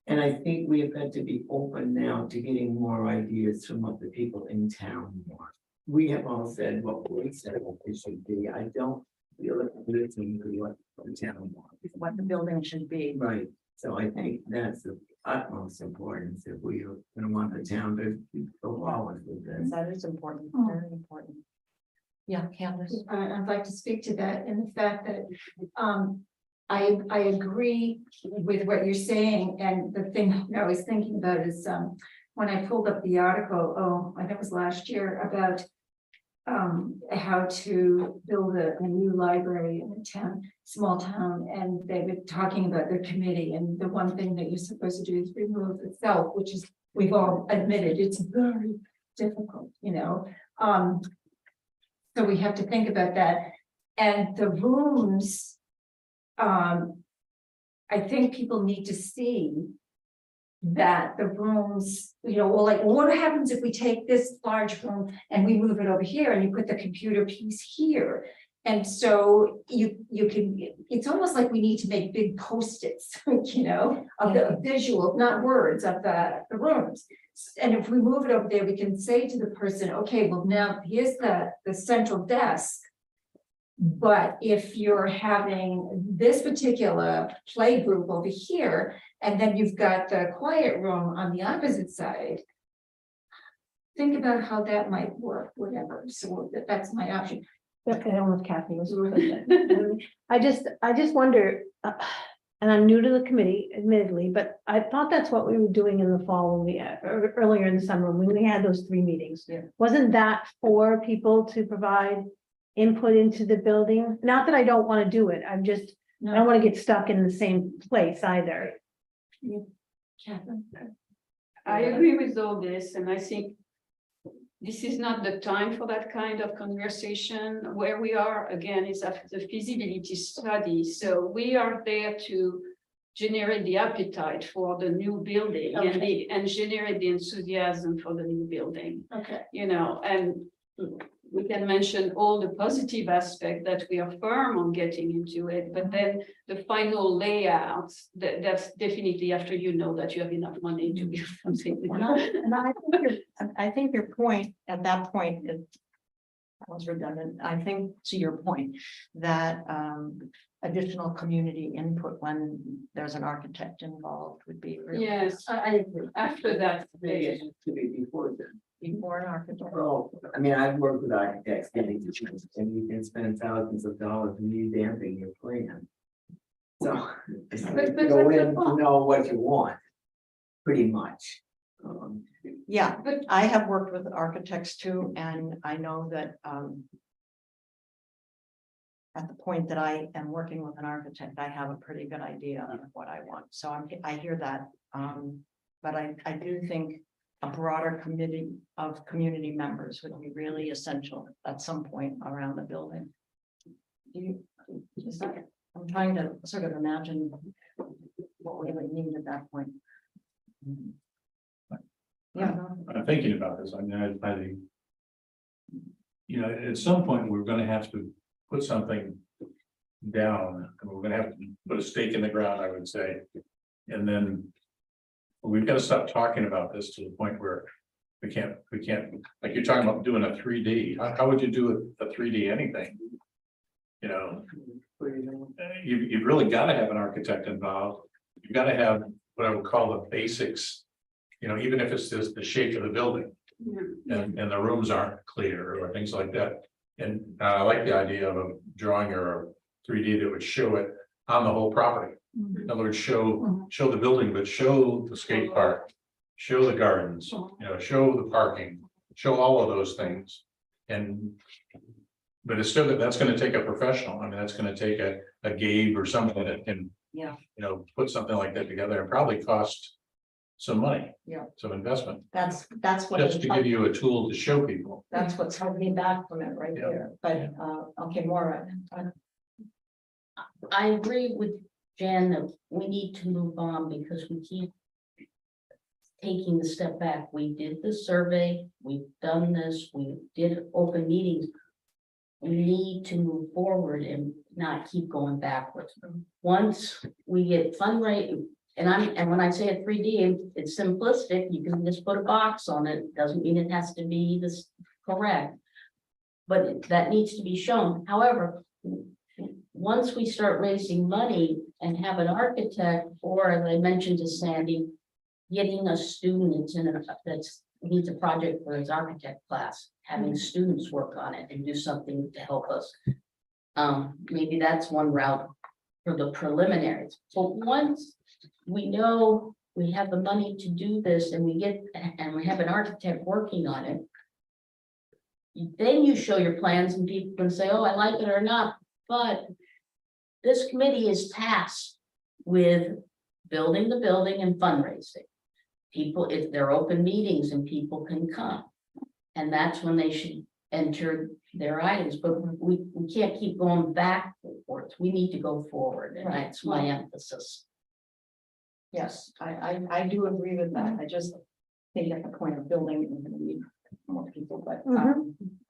And I think we have got to be open now to getting more ideas from what the people in town want. We have all said what we said what it should be. I don't feel like we're listening to what the town wants. What the building should be. Right, so I think that's the utmost importance if we are gonna want the town to go forward with this. That is important, very important. Yeah, Candace. I'd like to speak to that and the fact that, I agree with what you're saying, and the thing I was thinking about is, when I pulled up the article, I think it was last year, about how to build a new library in a town, small town, and they were talking about their committee, and the one thing that you're supposed to do is remove itself, which is, we've all admitted, it's very difficult, you know? So we have to think about that, and the rooms, I think people need to see that the rooms, you know, well, like, what happens if we take this large room and we move it over here and you put the computer piece here? And so you can, it's almost like we need to make big Post-its, you know, of the visual, not words, of the rooms. And if we move it over there, we can say to the person, okay, well, now here's the central desk. But if you're having this particular play group over here, and then you've got the quiet room on the opposite side, think about how that might work, whatever. So that's my option. I don't know if Kathy was. I just wonder, and I'm new to the committee admittedly, but I thought that's what we were doing in the fall when we, earlier in the summer, when we had those 3 meetings. Yeah. Wasn't that for people to provide input into the building? Not that I don't want to do it, I don't want to get stuck in the same place either. Catherine? I agree with all this, and I think this is not the time for that kind of conversation. Where we are, again, is after the feasibility study, so we are there to generate the appetite for the new building and generate the enthusiasm for the new building. Okay. You know, and we can mention all the positive aspects that we are firm on getting into it, but then the final layout, that's definitely after you know that you have enough money to do something. And I think your point at that point is, that was redundant. I think to your point that additional community input when there's an architect involved would be really. Yes, I agree. after that. Maybe it has to be before then. Before an architect. Well, I mean, I've worked with architects getting to change, and you can spend thousands of dollars revamping your plan. So, it's like But go that's in the to know what you want, pretty much. Yeah, But I have worked with architects too, and I know that at the point that I am working with an architect, I have a pretty good idea of what I want. So I hear that. But I do think a broader committee of community members would be really essential at some point around the building. Do you, is that, I'm trying to sort of imagine what we would need at that point. Yeah, I'm thinking about this, I mean, I think. You know, at some point, we're gonna have to put something down, and we're gonna have to put a stake in the ground, I would say. And then we've got to stop talking about this to the point where we can't, like you're talking about doing a 3D. How would you do a 3D anything? You know, you've really got to have an architect involved. You've got to have what I would call the basics. You know, even if it's just the shape of the building and the rooms aren't clear or things like that. And I like the idea of a drawing or a 3D that would show it on the whole property. In other words, show the building, but show the skate park, show the gardens, you know, show the parking, show all of those things. And, but it's still, that's gonna take a professional. I mean, that's gonna take a Gabe or something that can, Yeah. you know, put something like that together and probably cost some money. Yeah. Some investment, that's what. just to give you a tool to show people. That's what's held me back from it right Yeah. there, but, okay, Maura. I agree with Jan that we need to move on because we keep taking the step back. We did the survey, we've done this, we did open meetings. We need to move forward and not keep going backwards. Once we get fundraising, and when I say a 3D, it's simplistic, you can just put a box on it, doesn't mean it has to be this correct. But that needs to be shown. However, once we start raising money and have an architect, or as I mentioned to Sandy, getting a student that's needs a project for his architect class, having students work on it and do something to help us. Maybe that's one route for the preliminaries. But once we know we have the money to do this and we have an architect working on it, then you show your plans and people can say, oh, I like it or not. But this committee is tasked with building the building and fundraising. People, if they're open meetings and people can come. And that's when they should enter their items, but we can't keep going backwards. We need to go forward, and that's my emphasis. Yes, I do agree with that. I just think at the point of building, we're gonna need more people, but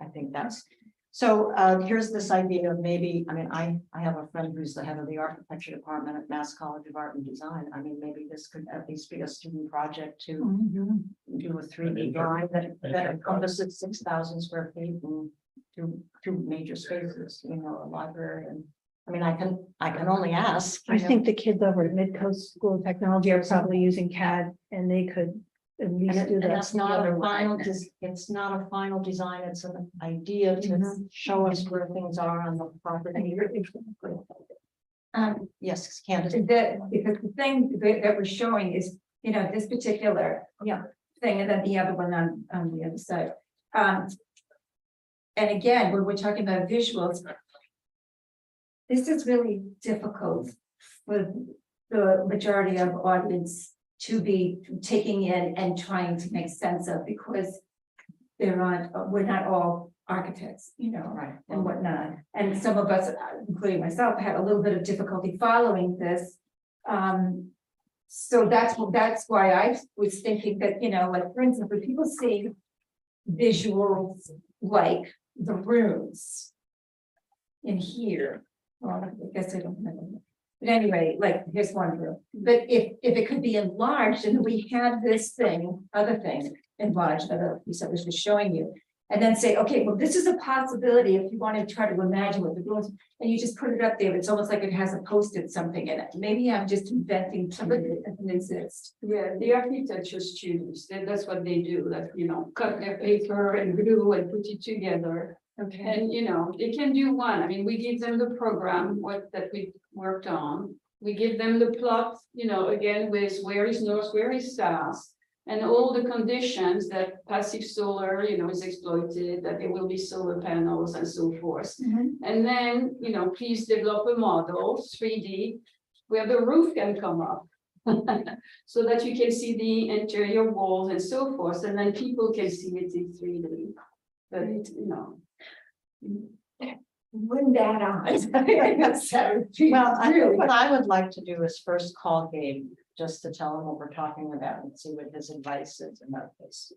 I think that's. So here's this idea of maybe, I mean, I have a friend who's the head of the architecture department at Mass College of Art and Design. I mean, maybe this could at least be a student project to do a 3D drawing that encompasses 6,000 square feet and two major spaces, you know, a library and. I mean, I can only ask. I think the kids over at Midcoast School of Technology are probably using CAD and they could at least do And that. that's not a other final, one. it's not a final design, it's an idea to show us where things are on the property. Yes, Candace. Because the thing that we're showing is, you know, this particular. Yeah. Thing, and then the other one on the other side. And again, when we're talking about visuals. This is really difficult for the majority of audience to be taking in and trying to make sense of, because we're not all architects, you know, Right. and whatnot. And some of us, including myself, had a little bit of difficulty following this. So that's why I was thinking that, you know, like, for instance, when people see visuals like the rooms in here, well, I guess I don't know. But anyway, like, here's one room. But if it could be enlarged, and we had this other thing enlarged, that I was just showing you. And then say, okay, well, this is a possibility if you want to try to imagine what the rooms, and you just put it up there. It's almost like it has a post-it something in it. Maybe I'm just inventing something that doesn't exist. Yeah, the architecture students, that's what they do, that, you know, cut their paper and glue and put it together. Okay. And, you know, they can do one. I mean, we give them the program, that we worked on. We give them the plot, you know, again, with where is north, where is south. And all the conditions that passive solar, you know, is exploited, that there will be solar panels and so forth. And then, you know, please develop a model, 3D, where the roof can come up. So that you can see the interior walls and so forth, and then people can see it in 3D. But, you know. Win that on. That's Well, I think really. what I would like to do is first call Gabe, just to tell him what we're talking about and see what his advice is about this.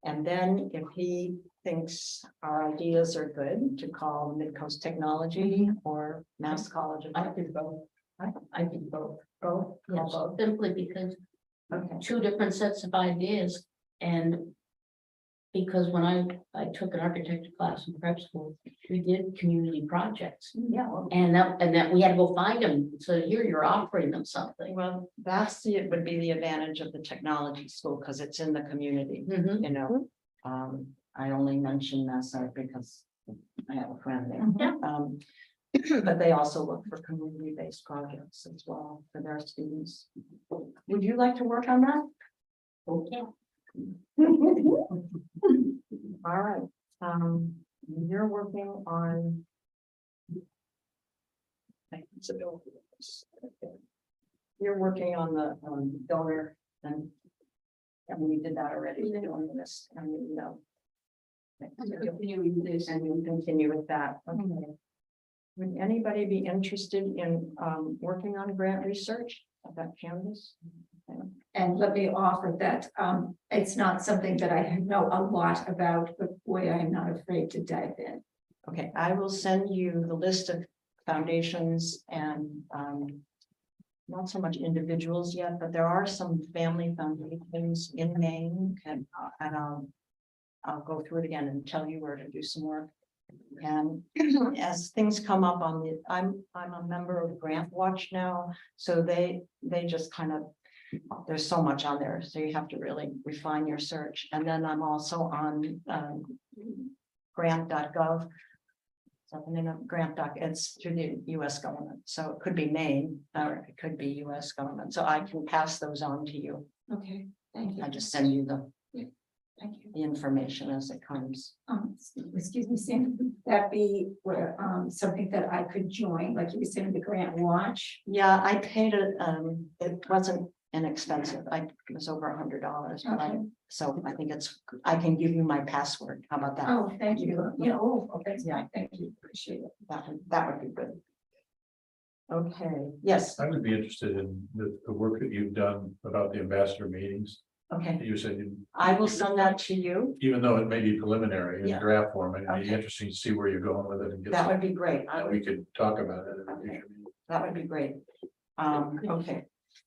And then if he thinks our ideas are good, to call Midcoast Technology or Mass College of. I do both. I do both. Both? Yes, simply because Okay. two different sets of ideas and because when I took an architecture class in prep school, we did community projects. Yeah, well, And that we had to go find them. So here you're offering them something. well, it would be the advantage of the technology school, because it's in the community, Mhm. you know. I only mention Nassau because I have a friend there. Yeah. But they also look for community-based projects as well for their students. Would you like to work on that? Okay. All right, you're working on. You're working on the donor and. And we did that already, doing this, and you know. Continuing this. And we'll continue with that. Okay. Would anybody be interested in working on grant research about Canvas? Okay. And let me offer that, it's not something that I know a lot about, but boy, I am not afraid to dive in. Okay, I will send you the list of foundations and not so much individuals yet, but there are some family foundations in Maine, and I'll go through it again and tell you where to do some work. And as things come up on the, I'm a member of Grant Watch now, so they just kind of, there's so much on there, so you have to really refine your search. And then I'm also on grant.gov. So the name of grant.gov, it's through the US government, so it could be Maine or it could be US government, so I can pass those on to you. Okay, thank you. I just send you Thank you. the information as it comes. Excuse me, Sam, would that be where, something that I could join, like you were saying, the Grant Watch? Yeah, I paid it, it wasn't inexpensive, it was over $100, but Okay. so I think I can give you my password, how about that? Oh, thank you. Yeah, oh, okay, Yeah. thank you, appreciate it. That would be good. Okay, yes, I would be interested in the work that you've done about the ambassador meetings. okay, You said I will send that to you, even though it may be preliminary in Yeah. draft form, it'd be Okay. interesting to see where you're going with it and get that some, would be great, and we could talk about it. In a future meeting. that would be great. Okay,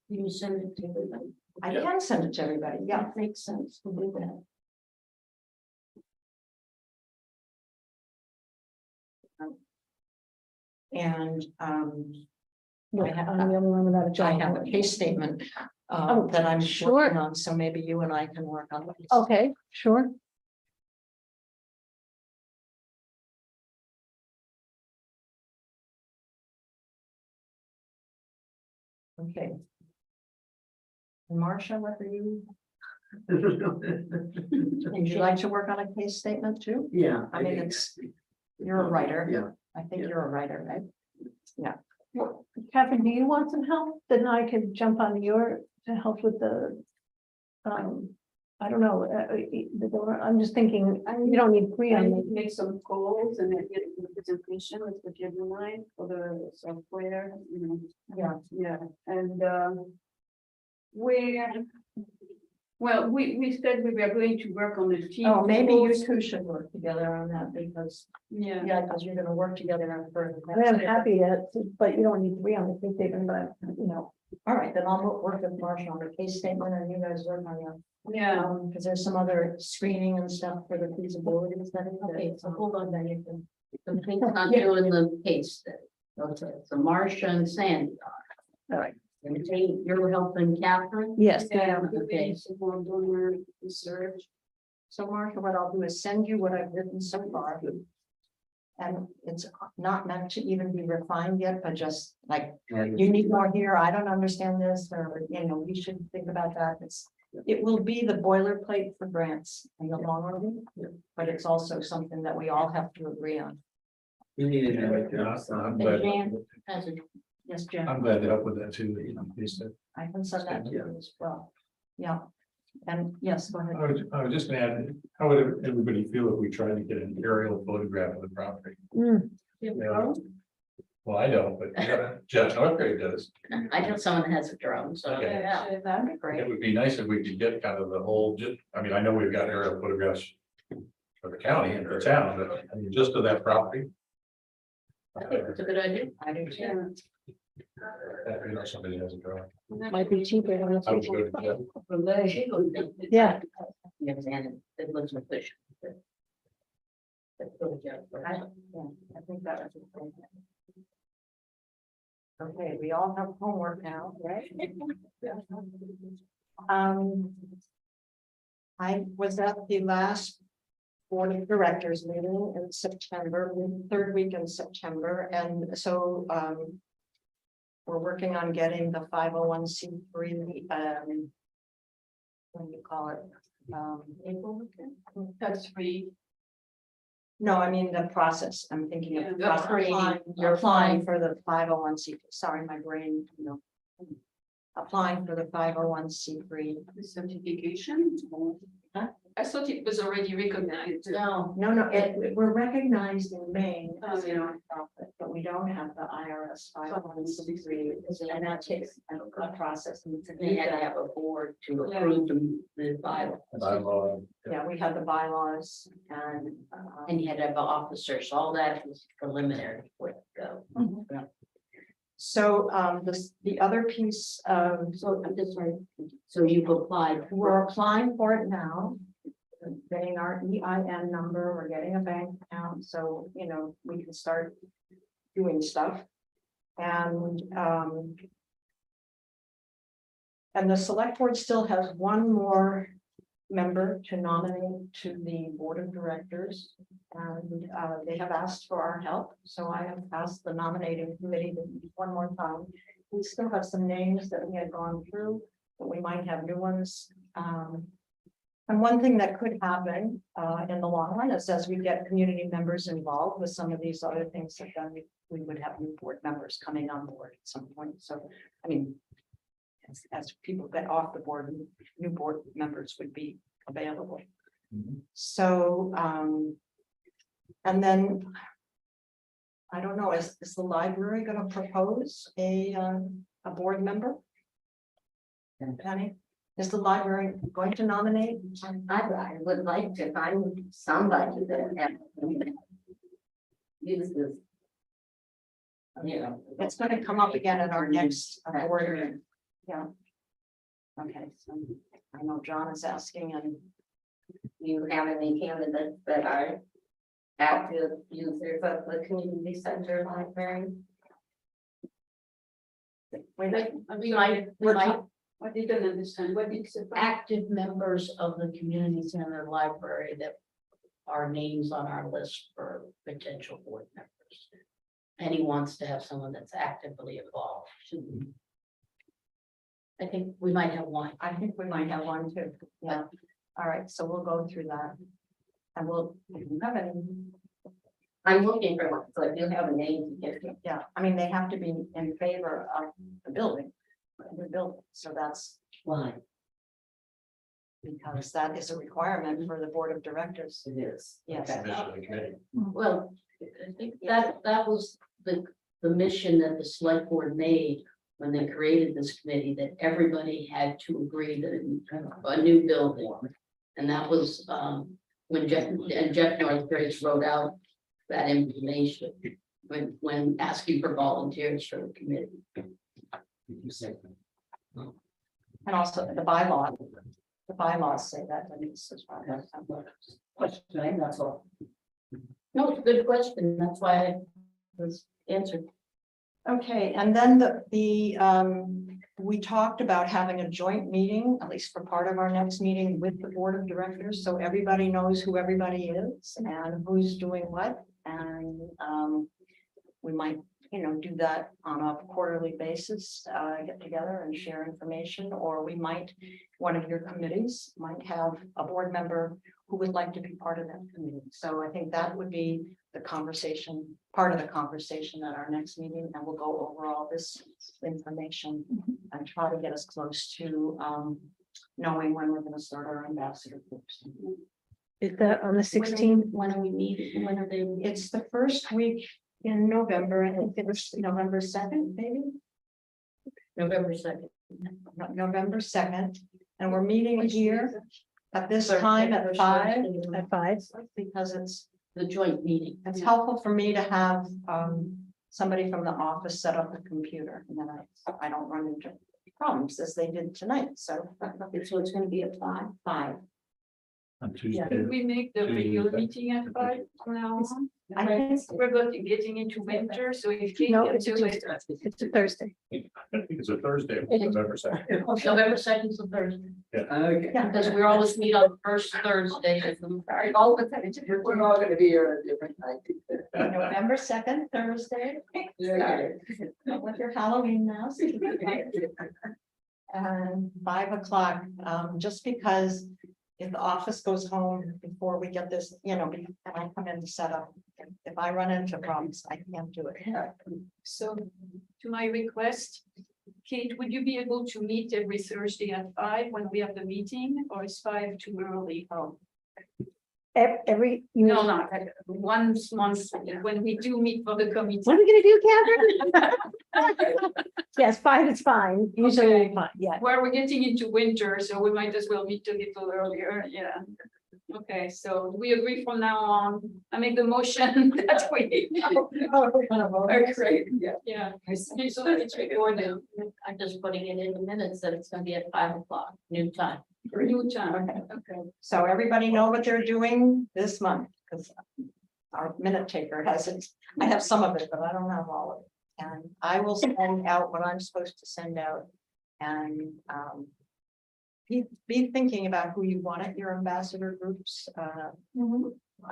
Can you send it to everybody? I can send it to everybody, yeah. That makes sense to do that. And Look, I have- I'm the only one without a I job. have a case statement Oh, that I'm sure. working on, so maybe you and I can work on this. Okay, sure. Okay. And Marcia, what are you, would you like to work on a case statement too? Yeah. I mean, you're a writer. Yeah. I think you're a writer, right? Catherine, do you want some help? Then I could jump on to help with the. I don't know, I'm just thinking, you don't need three I on need it. to make some calls and then get a presentation with the Gemini for the software, you know. Yeah, and we said we were going to work on the team. Oh, maybe you goals. two should work together on that because, Yeah, because you're gonna work together on further. I'm happy but you don't need three on the case statement, but you know. All right, then I'll work with Marcia on the case statement and you guys work on your. yeah. Because there's some other screening and stuff for the feasibility study. Okay, so hold on, then you can. The thing's not doing the case then. Okay, so Marcia and Sandy are. All right. And Tate, you're helping Catherine? Yes, Yeah, Okay. some more donor research. So Marcia, what I'll do is send you what I've written so far. And it's not meant to even be refined yet, but just like, you need more here, I don't understand this, or, you know, we should think about that. It will be the boilerplate for grants in the long run, but it's also something that we all have to agree on. You need to know. I'm And glad- Jan has a Yes, Jen, I'm glad to help with that too, you know, please. I can send that to you as well. Yeah, and yes, go ahead. I was just gonna add, how would everybody feel if we tried to get an aerial photograph of the property? Mm, Yeah. Well, I don't, but Jeff Northgrave does. I know someone has a drone, so. Okay. Yeah. That'd be great. It would be nice if we could get kind of the whole, I mean, I know we've got aerial photographs for the county and the town, but I mean, just of that property. I think it's a good idea. I do too. You know, somebody has a drone. might be cheaper. I would go to Jeff. Yeah. Yes, and it looks efficient. But good job. I think that was. a great thing. Okay, we all have homework now, right? Um. I was at the last board of directors meeting in September, the third week in September, and so, we're working on getting the 501c3, what do you call it? April? That's free. No, I mean the process. I'm thinking of. Yeah, the the process. creating- You're applying for the 501c, sorry, my brain, you know. Applying for the 501c3. The certification. Huh? I thought it was already recognized. No, No, we're recognized in Maine as a Oh, yeah. nonprofit, but we don't have the IRS 501c3, and that takes a process. And it's a- they had to have a board to approve the bylaw. Bylaw. Yeah, we had the bylaws and. And you had to have officers, all that was preliminary before it go. So, the other piece of, So I'm just sorry, so you've applied, we're applying for it now. Getting our EIN number, we're getting a bank account, so, you know, we can start doing stuff. And, and the select board still has one more member to nominate to the board of directors. And, they have asked for our help, so I have asked the nominating committee to meet one more time. We still have some names that we had gone through, but we might have new ones. And one thing that could happen in the long run is as we get community members involved with some of these other things, that then we would have new board members coming on board at some point. So, I mean, as people get off the board, new board members would be available. Mhm. So, and then I don't know, is the library going to propose a board member? Penny? Is the library going to nominate? I would like to find somebody that have. Use this. You know. It's going to come up again at our next board meeting. Yeah. Okay, so I know John is asking, and You have any candidates that are active users of the community center library? wait, we might, I didn't understand what it's about. active members of the community center library that are names on our list for potential board members. Penny wants to have someone that's actively involved. I think we might have one. I think we might have one too. Yeah. All right, so we'll go through that. And we'll, if you have any, I'm looking for one, so if you have a name, you can. yeah, I mean, they have to be in favor of the building. The building, so that's Why? because that is a requirement for the board of directors. It is. Yes. Okay. Mission of the committee. Well, I think that was the mission that the select board made when they created this committee, that everybody had to agree that a new building. And that was when Jeff Northbridge wrote out that information when asking for volunteers for the committee. And also the bylaws say that. Denise, as well. Question, that's all. No, it's a good question. That's why I was answered. Okay, and then we talked about having a joint meeting, at least for part of our next meeting with the board of directors, so everybody knows who everybody is and who's doing what. And we might, do that on a quarterly basis, get together and share information, or we might, one of your committees might have a board member who would like to be part of that committee. So I think that would be the conversation, part of the conversation at our next meeting, and we'll go over all this information and try to get us close to knowing when we're gonna start our ambassador groups. Is that on the 16th? When are we meeting? When are they? It's the first week in November, and I think it's November 2nd, maybe, November 2nd. November 2nd, and we're meeting here at this time at 5, At 5? because it's The joint meeting. It's helpful for me to have somebody from the office set up a computer, and then I don't run into problems as they did tonight, so. So it's gonna be at 5. On Tuesday. Could we make the regular meeting at 5 from now on? I think We're getting into winter, so if you No, can it's a do it. Tuesday. It's a Thursday. I think it's a Thursday, November 2nd. November 2nd is a Thursday, Okay. because we always meet on the first Thursday of the month. All of a sudden, We're all gonna be here at a different night. November 2nd, Thursday, with your Halloween mask. And 5 o'clock, just because if the office goes home before we get this, and I come in to set up, if I run into problems, I can't do it. So to my request, Kate, would you be able to meet every Thursday at 5 when we have the meeting, or is 5 too early? Oh, Every, no, not once month, when we do meet for the what committee. are we gonna do, Catherine? Yes, 5 is fine, usually Okay. fine, yeah. Well, we're getting into winter, so we might as well meet a little earlier, yeah. Okay, so we agree from now on. I make the motion that we. Great, yeah. So it's recorded, I'm just putting it in the minutes that it's gonna be at 5 o'clock, new time. new time, okay. So everybody know what they're doing this month, because our minute taker has it. I have some of it, but I don't have all of it. And I will send out what I'm supposed to send out. And be thinking about who you want at your ambassador groups.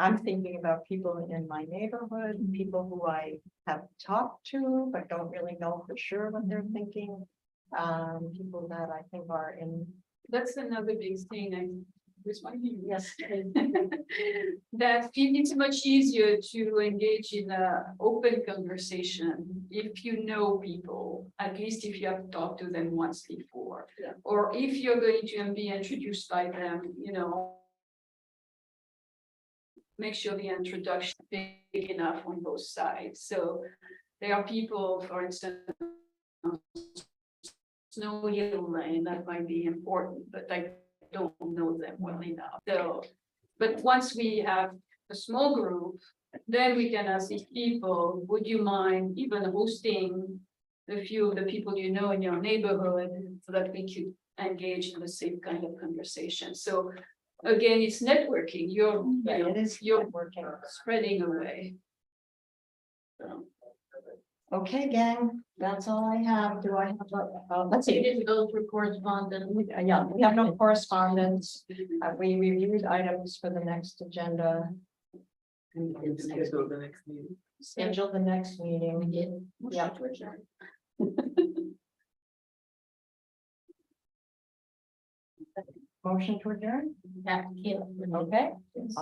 I'm thinking about people in my neighborhood, people who I have talked to, but don't really know for sure what they're thinking. People that I think are in. That's another big thing, I was wondering, Yes. that it's much easier to engage in a open conversation if you know people, at least if you have talked to them once before. Yeah. Or if you're going to be introduced by them, make sure the introduction is big enough on both sides. So there are people, for instance, Snow Hill Lane, that might be important, but I don't know them well enough. So, but once we have a small group, then we can ask these people, would you mind even hosting a few of the people you know in your neighborhood so that we could engage in the same kind of conversation? So again, it's networking. It is you're working. spreading away. So, Okay, gang, that's all I have. Do I have, let's You see. didn't go through correspondence. Yeah, we have no correspondence. We reviewed items for the next agenda. Schedule the next meeting. Schedule the next We meeting. did. Yeah. Motion to adjourn? Yeah. Okay.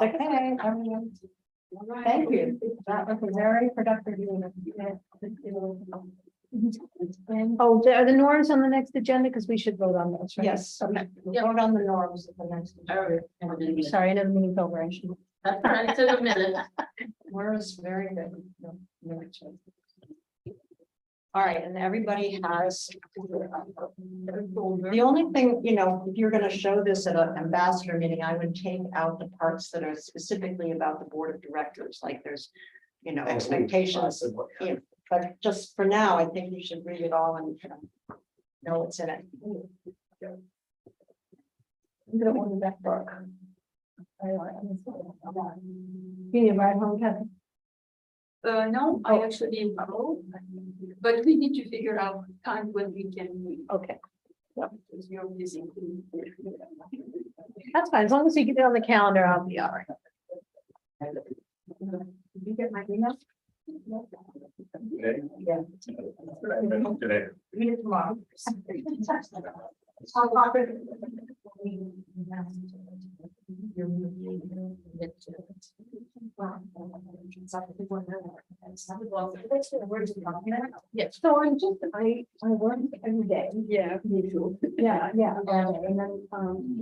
Okay, everyone. Thank you. That was a very productive meeting. Oh, are the norms on the next agenda? Because we should vote on those, right? Yes, okay. We'll vote on the norms at the next. agenda. Sorry, another meeting's over. I should. That's right, it took a minute. Where's very good. All right, and everybody has. The only thing, if you're gonna show this at an ambassador meeting, I would take out the parts that are specifically about the board of directors, like there's. Expectations, but just for now, I think you should read it all and know what's in it. You don't want that book. You need a ride home, Kevin? No, I actually will, but we need to figure out time when we can meet. Okay, Because you're busy. that's fine. As long as we get it on the calendar, I'll be all right. Did you get my email? Today. Yeah. Today. Read it tomorrow. Yes. So I'm just, I work every day. Yeah. Usual. Yeah, and then,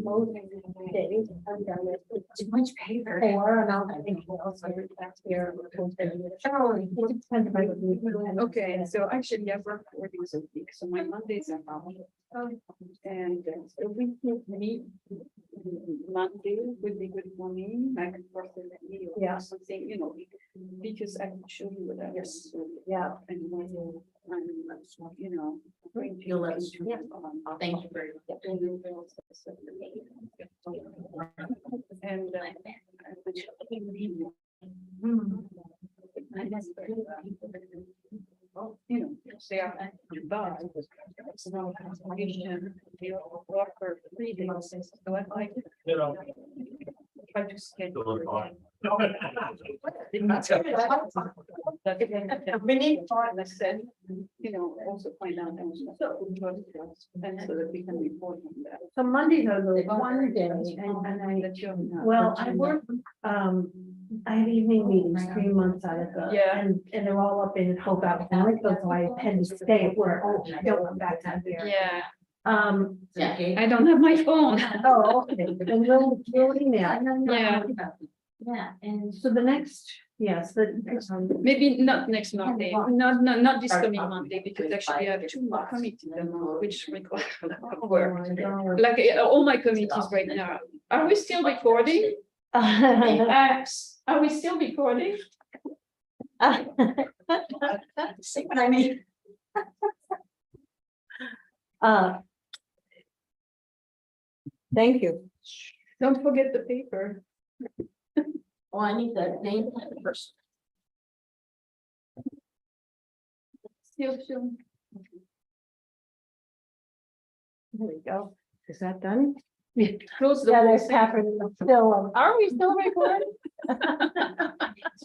most days, I'm done with. Too much paper. Or, and I think also back here. Okay, so actually I work 4 days a week, so my Mondays are off. And so we could meet Monday would be good for me, like personally or Yeah. something, you know, because I can show you what I was. Yeah. And when you know. You'll let us- Yeah. Thank you very much. And. You know, say I buy. It's not a contribution, you know, offer 3 days, so I like. Try to schedule. We need time, I said, you know, also find out. And so that we can report on that. So Mondays are the one day, and I, That you're not- well, that I you're work, I have evening meetings 3 months out of the, Yeah. and they're all up in Hope Valley, so I tend to stay at work, I don't come back down here. Yeah, Yeah. I don't have my phone. Oh, okay, then we'll email. Yeah. Yeah, and So the next, yes, the, Maybe not next Monday, not this coming Monday, because actually I have 2 more committees, which require a lot of work. Like all my committees right now. Are we still recording? Are we still recording? See what I mean? Thank you. Don't forget the paper. oh, I need the name of the person. Still, There we go. Is that done? close the Yeah, whole there's thing. Catherine still, Are we still recording?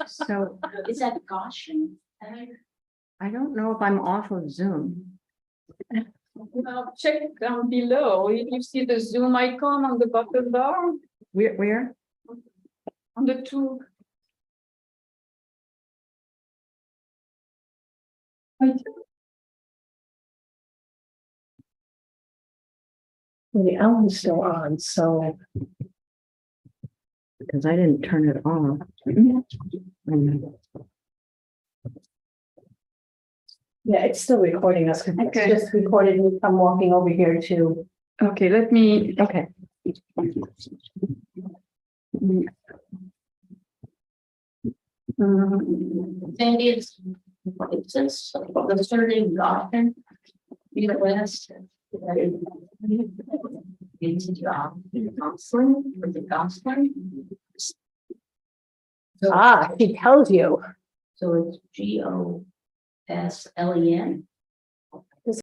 So Is that caution? I don't know if I'm off of Zoom. Well, check down below. You see the Zoom icon on the bottom bar, Where? on the 2. the album's still on, so. Because I didn't turn it on. Yeah, it's still recording us. It's Okay. just recorded me from walking over here to. Okay, let me. Okay. Thing is, it says the surname Goffin. Be the West. Into job, counseling, for the counseling, She tells you. so it's GOSLEN.